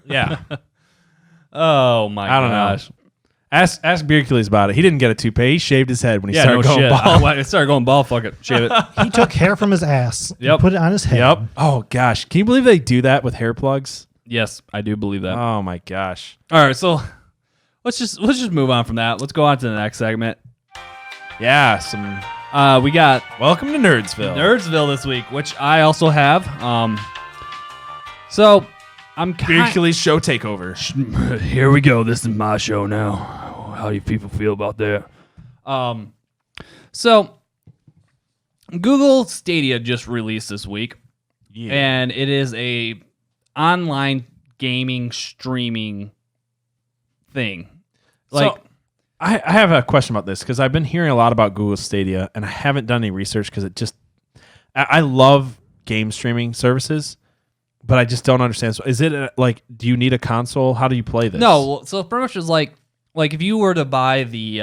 Yeah, Oh my I don't gosh. know. Ask Beercules about it. He didn't get a toupee. He shaved his head when he Yeah, started no going shit. bald. I started going bald. Fuck it, shave it. He took hair from his ass. Yep. And put it on his head. Yep. Oh gosh, can you believe they do that with hair plugs? Yes, I do believe that. Oh my gosh. All right, so let's just move on from that. Let's go on to the next segment. Yeah, some We got welcome to Nerdsville. Nerdsville this week, which I also have. So I'm Beercules show takeover. Here we go. This is my show now. How do you people feel about that? So Google Stadia just released this week, Yeah. and it is a online gaming streaming thing. Like, So, I have a question about this because I've been hearing a lot about Google Stadia and I haven't done any research because it just I love game streaming services, but I just don't understand. So is it like, do you need a console? How do you play this? no, well, so pretty much it's like if you were to buy the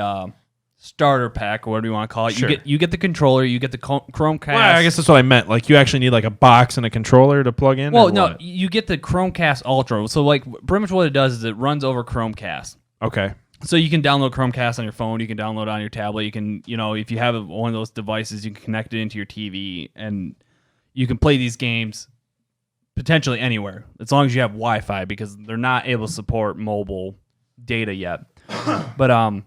starter pack or whatever you want to call it, Sure. you get the controller, you get the Chromecast. Well, I guess that's what I meant. Like you actually need like a box and a controller to plug in. Well, or no, what? you get the Chromecast Ultra. So like pretty much what it does is it runs over Chromecast. Okay. So you can download Chromecast on your phone, you can download it on your tablet, you can, if you have one of those devices, you can connect it into your TV and you can play these games potentially anywhere as long as you have Wi-Fi because they're not able to support mobile data yet. But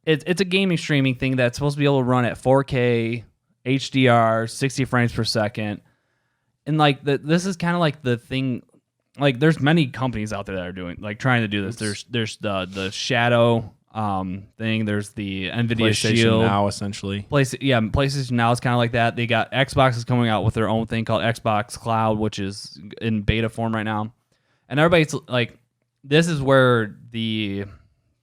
it's a gaming streaming thing that's supposed to be able to run at 4K, HDR, 60 frames per second. And like this is kind of like the thing. Like there's many companies out there that are doing trying to do this. There's the Shadow thing. There's the Nvidia PlayStation Shield. Now, essentially. PlayStation Now is kind of like that. They got Xbox is coming out with their own thing called Xbox Cloud, which is in beta form right now. And everybody's like, this is where the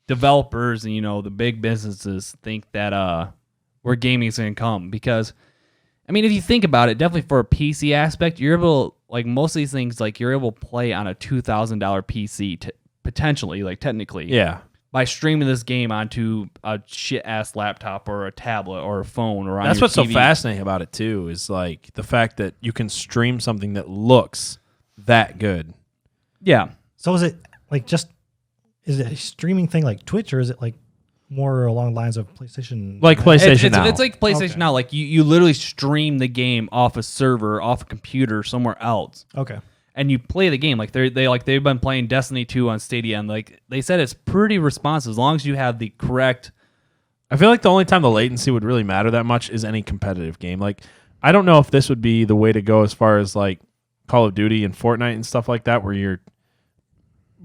developers and the big businesses think that where gaming is going to come because. I mean, if you think about it, definitely for a PC aspect, you're able, like most of these things, like you're able to play on a $2,000 PC potentially, like technically. Yeah. by streaming this game onto a shit ass laptop or a tablet or a phone or on That's your what's so TV. fascinating about it too, is like the fact that you can stream something that looks that good. Yeah. So is it like is it a streaming thing like Twitch, or is it like more along the lines of PlayStation? Like PlayStation Now. It's like PlayStation Okay. Now. Like you literally stream the game off a server, off a computer somewhere else. Okay. And you play the game like they've been playing Destiny 2 on Stadia, and like they said, it's pretty responsive as long as you have the correct. I feel like the only time the latency would really matter that much is any competitive game. Like, I don't know if this would be the way to go as far as like Call of Duty and Fortnite and stuff like that, where you're,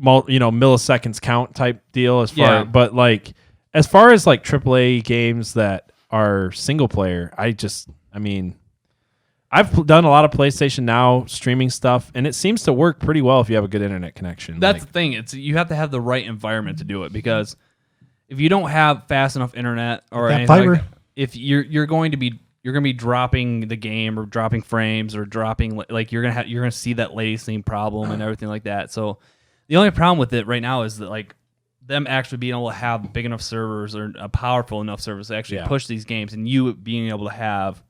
milliseconds count type deal. But like as far as like AAA games that are single player, I've done a lot of PlayStation Now streaming stuff, and it seems to work pretty well if you have a good internet connection. That's the thing. You have to have the right environment to do it, because if you don't have fast enough internet or That anything fiber. like that, if you're going to be dropping the game or dropping frames or dropping, like you're gonna see that latency problem and everything like that. So the only problem with it right now is that like them actually being able to have big enough servers or powerful enough servers to actually push these games, and you being able to have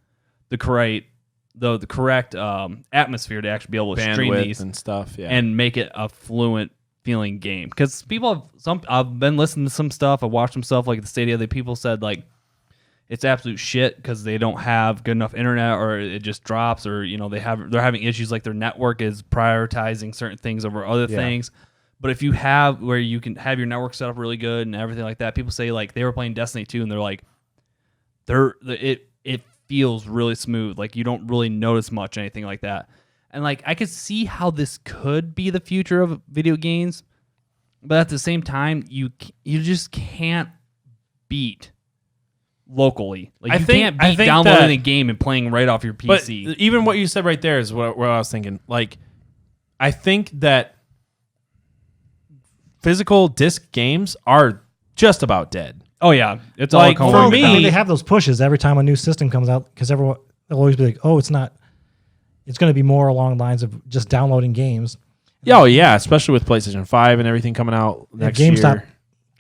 the correct atmosphere to actually be able to stream bandwidth these and stuff, and make it a fluent feeling game. Because I've been listening to some stuff, I've watched some stuff like the Stadia that people said like it's absolute shit because they don't have good enough internet, or it just drops, or they're having issues like their network is prioritizing certain things over other things. But if you have where you can have your network set up really good and everything like that, people say like they were playing Destiny 2 and they're like it feels really smooth. Like you don't really notice much, anything like that. And like I could see how this could be the future of video games, but at the same time, you just can't beat locally. Like you can't beat downloading a game and playing right off your PC. But even what you said right there is what I was thinking. Like, I think that physical disc games are just about dead. Oh yeah, it's Like, all for coming me- down. they have those pushes every time a new system comes out, because everyone they'll always be like, "Oh, it's not. It's going to be more along the lines of just downloading games." Yeah, especially with PlayStation 5 and everything coming out next GameStop year.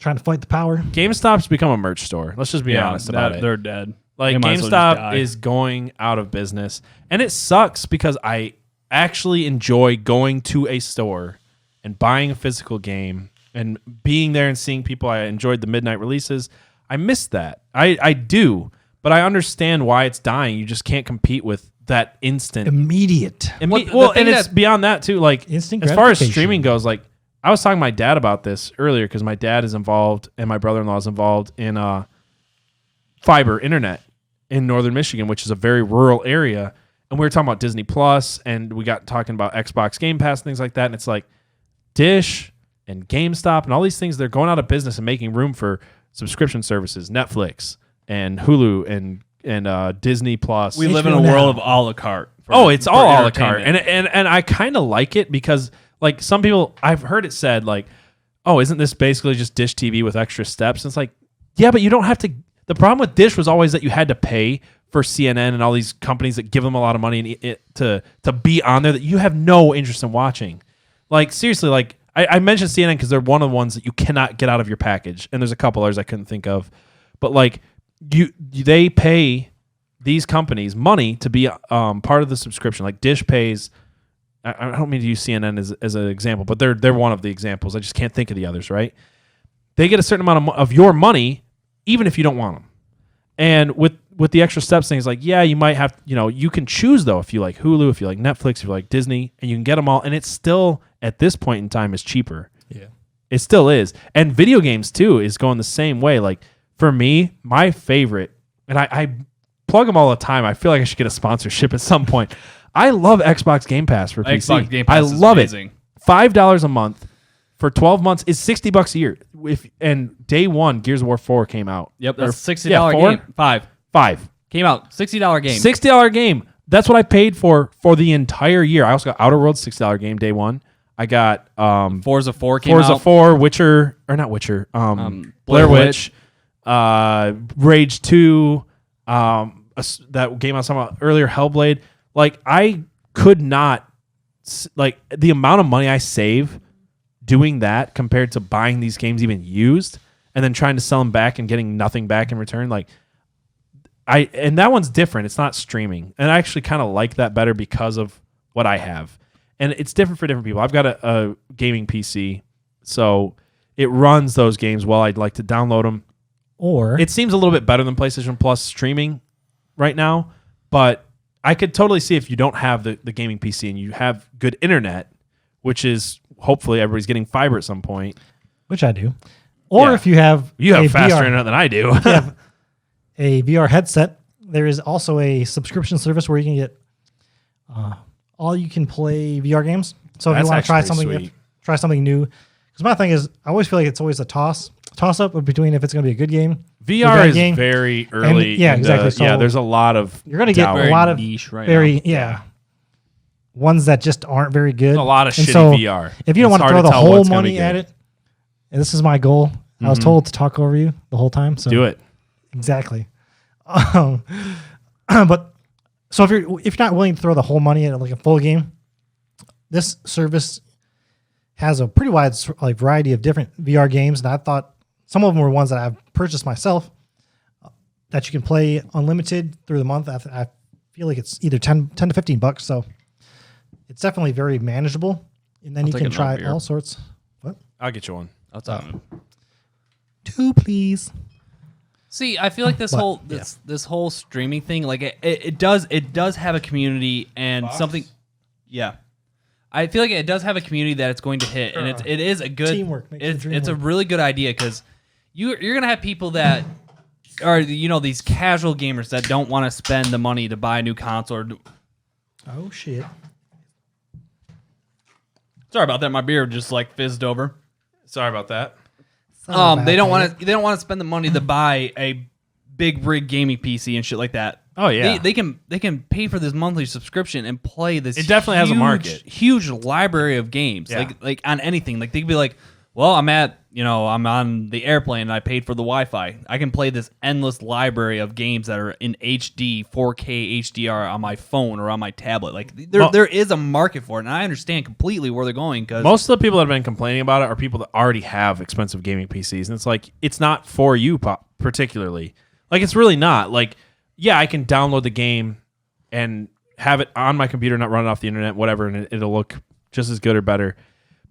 trying to fight the power. GameStop's become a merch store. Let's just be honest about it. They're dead. Like, They might as well just GameStop die. is going out of business, and it sucks because I actually enjoy going to a store and buying a physical game and being there and seeing people. I enjoyed the midnight releases. I miss that. I do, but I understand why it's dying. You just can't compete with that instant. Immediate. Well, the Well, thing and it's that- beyond that too. Like, Instant as far as gratification. streaming goes, like I was talking to my dad about this earlier because my dad is involved and my brother-in-law is involved in fiber internet in northern Michigan, which is a very rural area. And we were talking about Disney Plus, and we got talking about Xbox Game Pass and things like that. And it's like Dish and GameStop and all these things, they're going out of business and making room for subscription services, Netflix and Hulu and Disney Plus. We live in HBO a now. world of a la carte. It's all a la carte, entertainment. and I kind of like it because like some people, I've heard it said like, oh, isn't this basically just Dish TV with extra steps? And it's like, yeah, but you don't have to. The problem with Dish was always that you had to pay for CNN and all these companies that give them a lot of money to be on there that you have no interest in watching. Like seriously, like I mentioned CNN because they're one of the ones that you cannot get out of your package, and there's a couple others I couldn't think of, but like they pay these companies money to be part of the subscription. Like Dish pays. I don't mean to use CNN as an example, but they're one of the examples. I just can't think of the others. Right? They get a certain amount of your money, even if you don't want them. And with the extra steps thing, it's like, yeah, you might have, you can choose though if you like Hulu, if you like Netflix, if you like Disney, and you can get them all. And it's still at this point in time is cheaper. Yeah. It still is. And video games too is going the same way. Like for me, my favorite, and I plug them all the time. I feel like I should get a sponsorship at some point. I love Xbox Game Pass for PC. Xbox Game Pass I is love amazing. it. $5 a month for 12 months is $60 a year. And day one, Gears of War 4 came out. Yep, that's Or- $60 4? game. Five. Came out, $60 game. $60 game. That's what I paid for the entire year. I also got Outer Worlds $60 game day one. I got Forza 4 came Forza out. 4, Witcher, or not Witcher, Blair Witch, Rage 2, that game I was talking about earlier, Hellblade. Like I could not, like the amount of money I save doing that compared to buying these games even used, and then trying to sell them back and getting nothing back in return. Like and that one's different. It's not streaming. And I actually kind of like that better because of what I have. And it's different for different people. I've got a gaming PC, so it runs those games well. I'd like to download them. Or It seems a little bit better than PlayStation Plus streaming right now, but I could totally see if you don't have the gaming PC and you have good internet, which is hopefully everybody's getting fiber at some point. which I do. Or Yeah. if you have a faster VR, internet than I do. if you have a VR headset, there is also a subscription service where you can get all you can play VR games. So if That's you want to try actually something, sweet. try something new. Because my thing is, I always feel like it's always a toss up between if it's going to be a good game. VR bad is game. very early. yeah, into- exactly. So yeah, there's a lot of You're going to get doubt. a lot of niche right very ones that just aren't very good. a lot of And shitty so VR. If you don't It's want to hard throw the tell whole what's gonna be money at good. it, and this is my goal. I was told to talk over you the whole time. So Do it. Exactly. But so if you're not willing to throw the whole money at like a full game, this service has a pretty wide variety of different VR games, and I thought some of them were ones that I've purchased myself that you can play unlimited through the month. I feel like it's either 10 to $15, so it's definitely very manageable. And then I'll you take can another try beer. all sorts. What? I'll get you one. That's out. 2, please. See, I feel like this But, whole this whole streaming thing, like it does have a community and something. Yeah, I feel like it does have a community that it's going to hit, and it is a good Teamwork makes the dream It's a work. really good idea because you're gonna have people that are these casual gamers that don't want to spend the money to buy a new console. Oh shit. Sorry about that. My beer just like fizzed over. Sorry about that. They don't want to spend the money to buy a big rig gaming PC and shit like that. Oh, yeah. they can pay for this monthly subscription and play this. It definitely has a market. Huge library of games, Yeah. like on anything. Like they could be like, well, I'm on the airplane and I paid for the Wi-Fi. I can play this endless library of games that are in HD, 4K HDR on my phone or on my tablet. Like there is a market for it, and I understand completely where they're going because Most of the people that have been complaining about it are people that already have expensive gaming PCs, and it's like it's not for you particularly. Like it's really not. Like yeah, I can download the game and have it on my computer, not running off the internet, whatever, and it'll look just as good or better.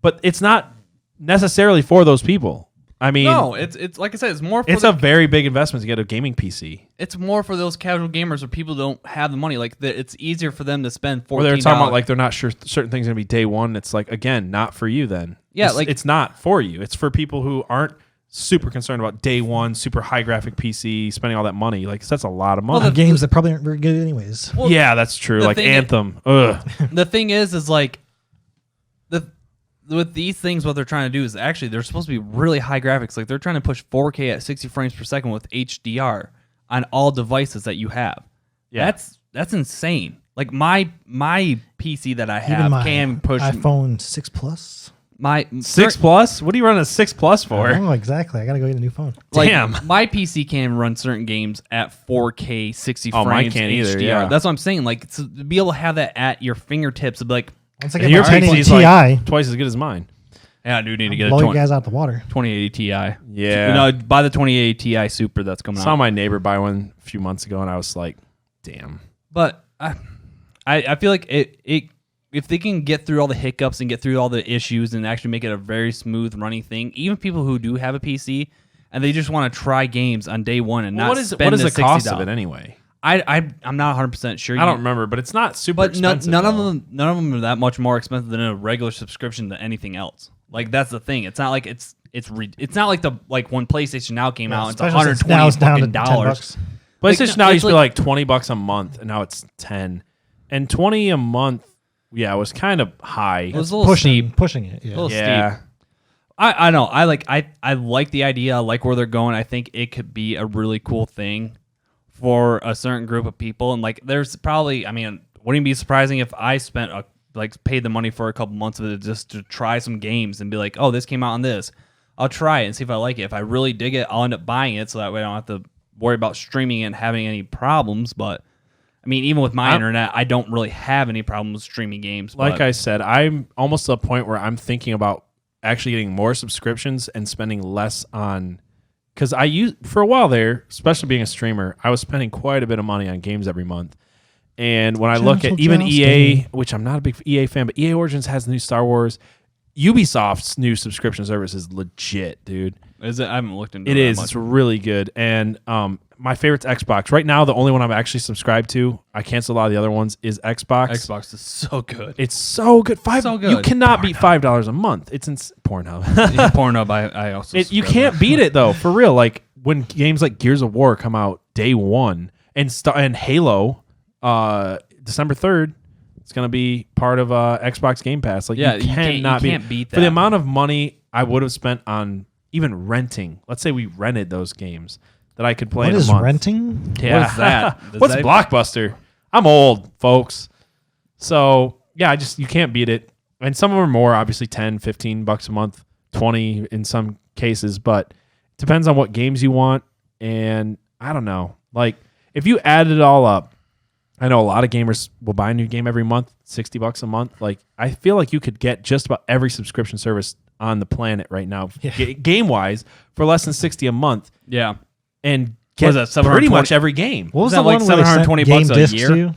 But it's not necessarily for those people. I mean, no, it's like I said, it's more. For it's a very big investment to get a gaming PC. It's more for those casual gamers or people who don't have the money. Like it's easier for them to spend $14. Or they're talking about like they're not sure certain things are gonna be day one. It's like again, not for you then. Yeah, like- it's not for you. It's for people who aren't super concerned about day one, super high graphic PC, spending all that money. Like that's a lot of money. On games that probably aren't very good anyways. Well, yeah, that's true. the Like thing Anthem. Ugh. the thing is like with these things, what they're trying to do is actually they're supposed to be really high graphics. Like they're trying to push 4K at 60 frames per second with HDR on all devices that you have. Yeah. That's insane. Like my PC that I have Even my can push iPhone 6 Plus. my 6 Plus? What are you running a 6 Plus for? Oh, exactly. I gotta go get a new phone. Like, Damn. my PC can run certain games at 4K 60 Oh, mine frames can't HDR. either, yeah. That's what I'm saying. Like to be able to have that at your fingertips, it'd be like, Once I And get your my PC 1080 is Ti, like twice as good as mine. yeah, I do need to get a blow you 20, guys out the water. 2080 Ti. Yeah. No, buy the 2080 Ti Super that's coming Saw out. my neighbor buy one a few months ago, and I was like, damn. But I feel like it if they can get through all the hiccups and get through all the issues and actually make it a very smooth running thing, even people who do have a PC and they just want to try games on day one and not What is spend the cost $60. of it anyway? I'm not 100% sure. I don't remember, but it's not super But expensive. none of though. them are that much more expensive than a regular subscription to anything else. Like that's the thing. It's not like it's not like when PlayStation Now came out, it's Especially since $120 now it's down to fucking $10. dollars. PlayStation Like, Now it's used to be like- like $20 a month, and now it's 10. And 20 a month, yeah, was kind of high. It was a little steep. Pushing it. Yeah. Little Yeah. steep. I know. I like the idea. I like where they're going. I think it could be a really cool thing for a certain group of people. And like, there's probably, I mean, wouldn't it be surprising if I spent paid the money for a couple months of it just to try some games and be like, oh, this came out on this. I'll try it and see if I like it. If I really dig it, I'll end up buying it so that way I don't have to worry about streaming it and having any problems. But I mean, even with my internet, I don't really have any problems streaming games. Like but I said, I'm almost to the point where I'm thinking about actually getting more subscriptions and spending less on because I used for a while there, especially being a streamer, I was spending quite a bit of money on games every month. And when I look at even EA, which I'm not a big EA fan, but EA Origins has the new Star Wars. Ubisoft's new subscription service is legit, dude. Is it? I haven't looked into it. It is. It's really good. And my favorite's Xbox. Right now, the only one I'm actually subscribed to, I canceled a lot of the other ones, is Xbox. Xbox is so good. It's so good. So good. You cannot beat $5 a month. It's in Pornhub. Yeah, Pornhub, I also You can't beat it, though, for real. Like, when games like Gears of War come out day one, and Halo, December 3rd, it's going to be part of Xbox Game Pass. Like, you can't beat that. For the amount of money I would have spent on even renting, let's say we rented those games that I could play in a month. What is renting? Yeah. What is that? What's Blockbuster? I'm old, folks. So, yeah, you can't beat it. And some of them are more, obviously, $10, $15 a month, 20 in some cases, but it depends on what games you want. And I don't know. Like, if you add it all up, I know a lot of gamers will buy a new game every month, $60 a month. Like, I feel like you could get just about every subscription service on the planet right now, game-wise, for less than $60 a month. Yeah. And get pretty much every game. What was that the like one where they sent $720 game a discs year? to you?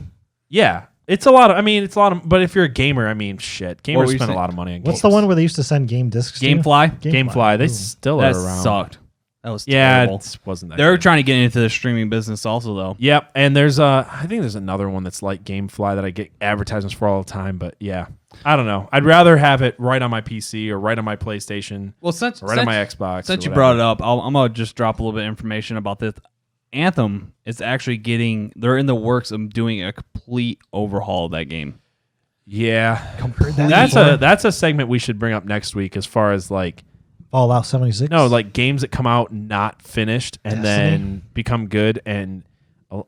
Yeah. It's a lot of, but if you're a gamer, I mean, shit. Gamers spend a lot of money on games. What's the one where they used to send game discs to you? Gamefly. They still are That around. sucked. That was Yeah, terrible. it wasn't that They're good. trying to get into the streaming business also, though. Yep, and there's I think there's another one that's like GameFly that I get advertisements for all the time, but yeah. I don't know. I'd rather have it right on my PC or right on my PlayStation. Well, since on my Xbox. Since you brought it up, I'm going to just drop a little bit of information about this. Anthem is actually they're in the works of doing a complete overhaul of that game. Yeah. That's That's a segment we should bring up next week as far as like Fallout 76. No, like games that come out not finished and Destiny? then become good, and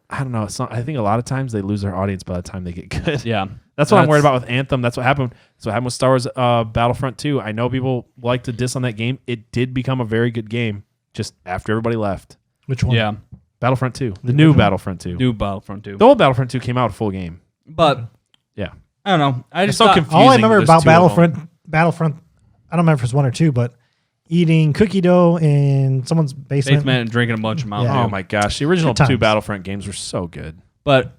I don't know. I think a lot of times they lose their audience by the time they get good. Yeah, that's what I'm worried about with Anthem. That's what happened. That's what happened with Star Wars Battlefront 2. I know people like to diss on that game. It did become a very good game just after everybody left. Which one? Yeah, Battlefront 2, the new Battlefront 2. New Battlefront 2. The old Battlefront 2 came out a full game. But yeah, I don't know. I just so thought, confused. All I remember There's about two of them. Battlefront, I don't remember if it's one or two, but eating cookie dough in someone's basement. and drinking a bunch of Mountain Yeah. Dew. Oh my gosh, the original Good two Oh, times. Battlefront games were so good. But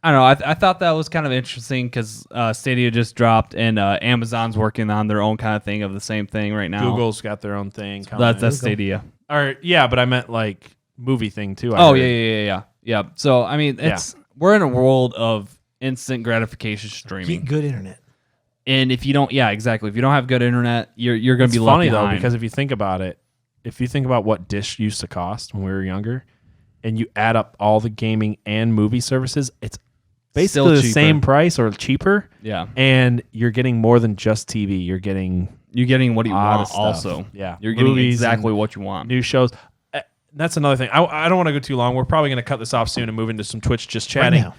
I don't know. I thought that was kind of interesting because Stadia just dropped and Amazon's working on their own kind of thing of the same thing right now. Google's got their own thing. That's Google. Stadia. Or yeah, but I meant like movie thing too. Oh yeah. So I mean, we're in a world of instant gratification streaming, Get good internet. and if you don't, exactly. If you don't have good internet, you're going to It's be left funny behind. though, because if you think about it, if you think about what Dish used to cost when we were younger, and you add up all the gaming and movie services, it's Still basically the cheaper. same price or cheaper. Yeah, And you're getting more than just TV. You're getting what you lot of want. stuff. Also, Yeah. you're getting Movies exactly and what you want. new shows. That's another thing. I don't want to go too long. We're probably going to cut this off soon and move into some Twitch just chatting. Right now.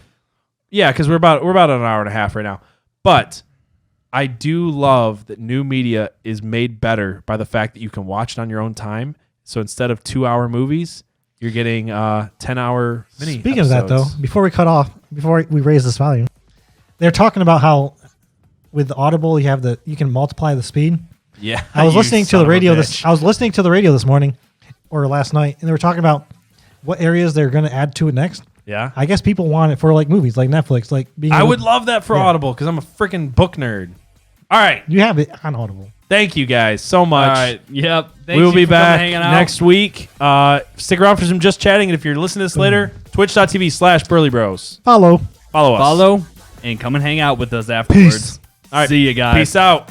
Yeah, because we're about an hour and a half right now. But I do love that new media is made better by the fact that you can watch it on your own time. So instead of 2-hour movies, you're getting 10-hour mini. Speaking of that, though, episodes. before we raise this volume, they're talking about how with Audible you can multiply the speed. Yeah, I was you listening to son the of a radio. bitch. I was listening to the radio this morning or last night, and they were talking about what areas they're going to add to it next. Yeah, I guess people want it for like movies, like Netflix, like being. I able- would love that for Yeah. Audible because I'm a freaking book nerd. All right, You have it on Audible. thank you guys so much. All right. Yep. We will be back hanging out. next week. Stick around for some Just Chatting. And if you're listening to this later, twitch.tv/Burly Bros. Follow. Follow us. Follow and come and hang out with us afterwards. Peace. All right. See you guys. Peace out.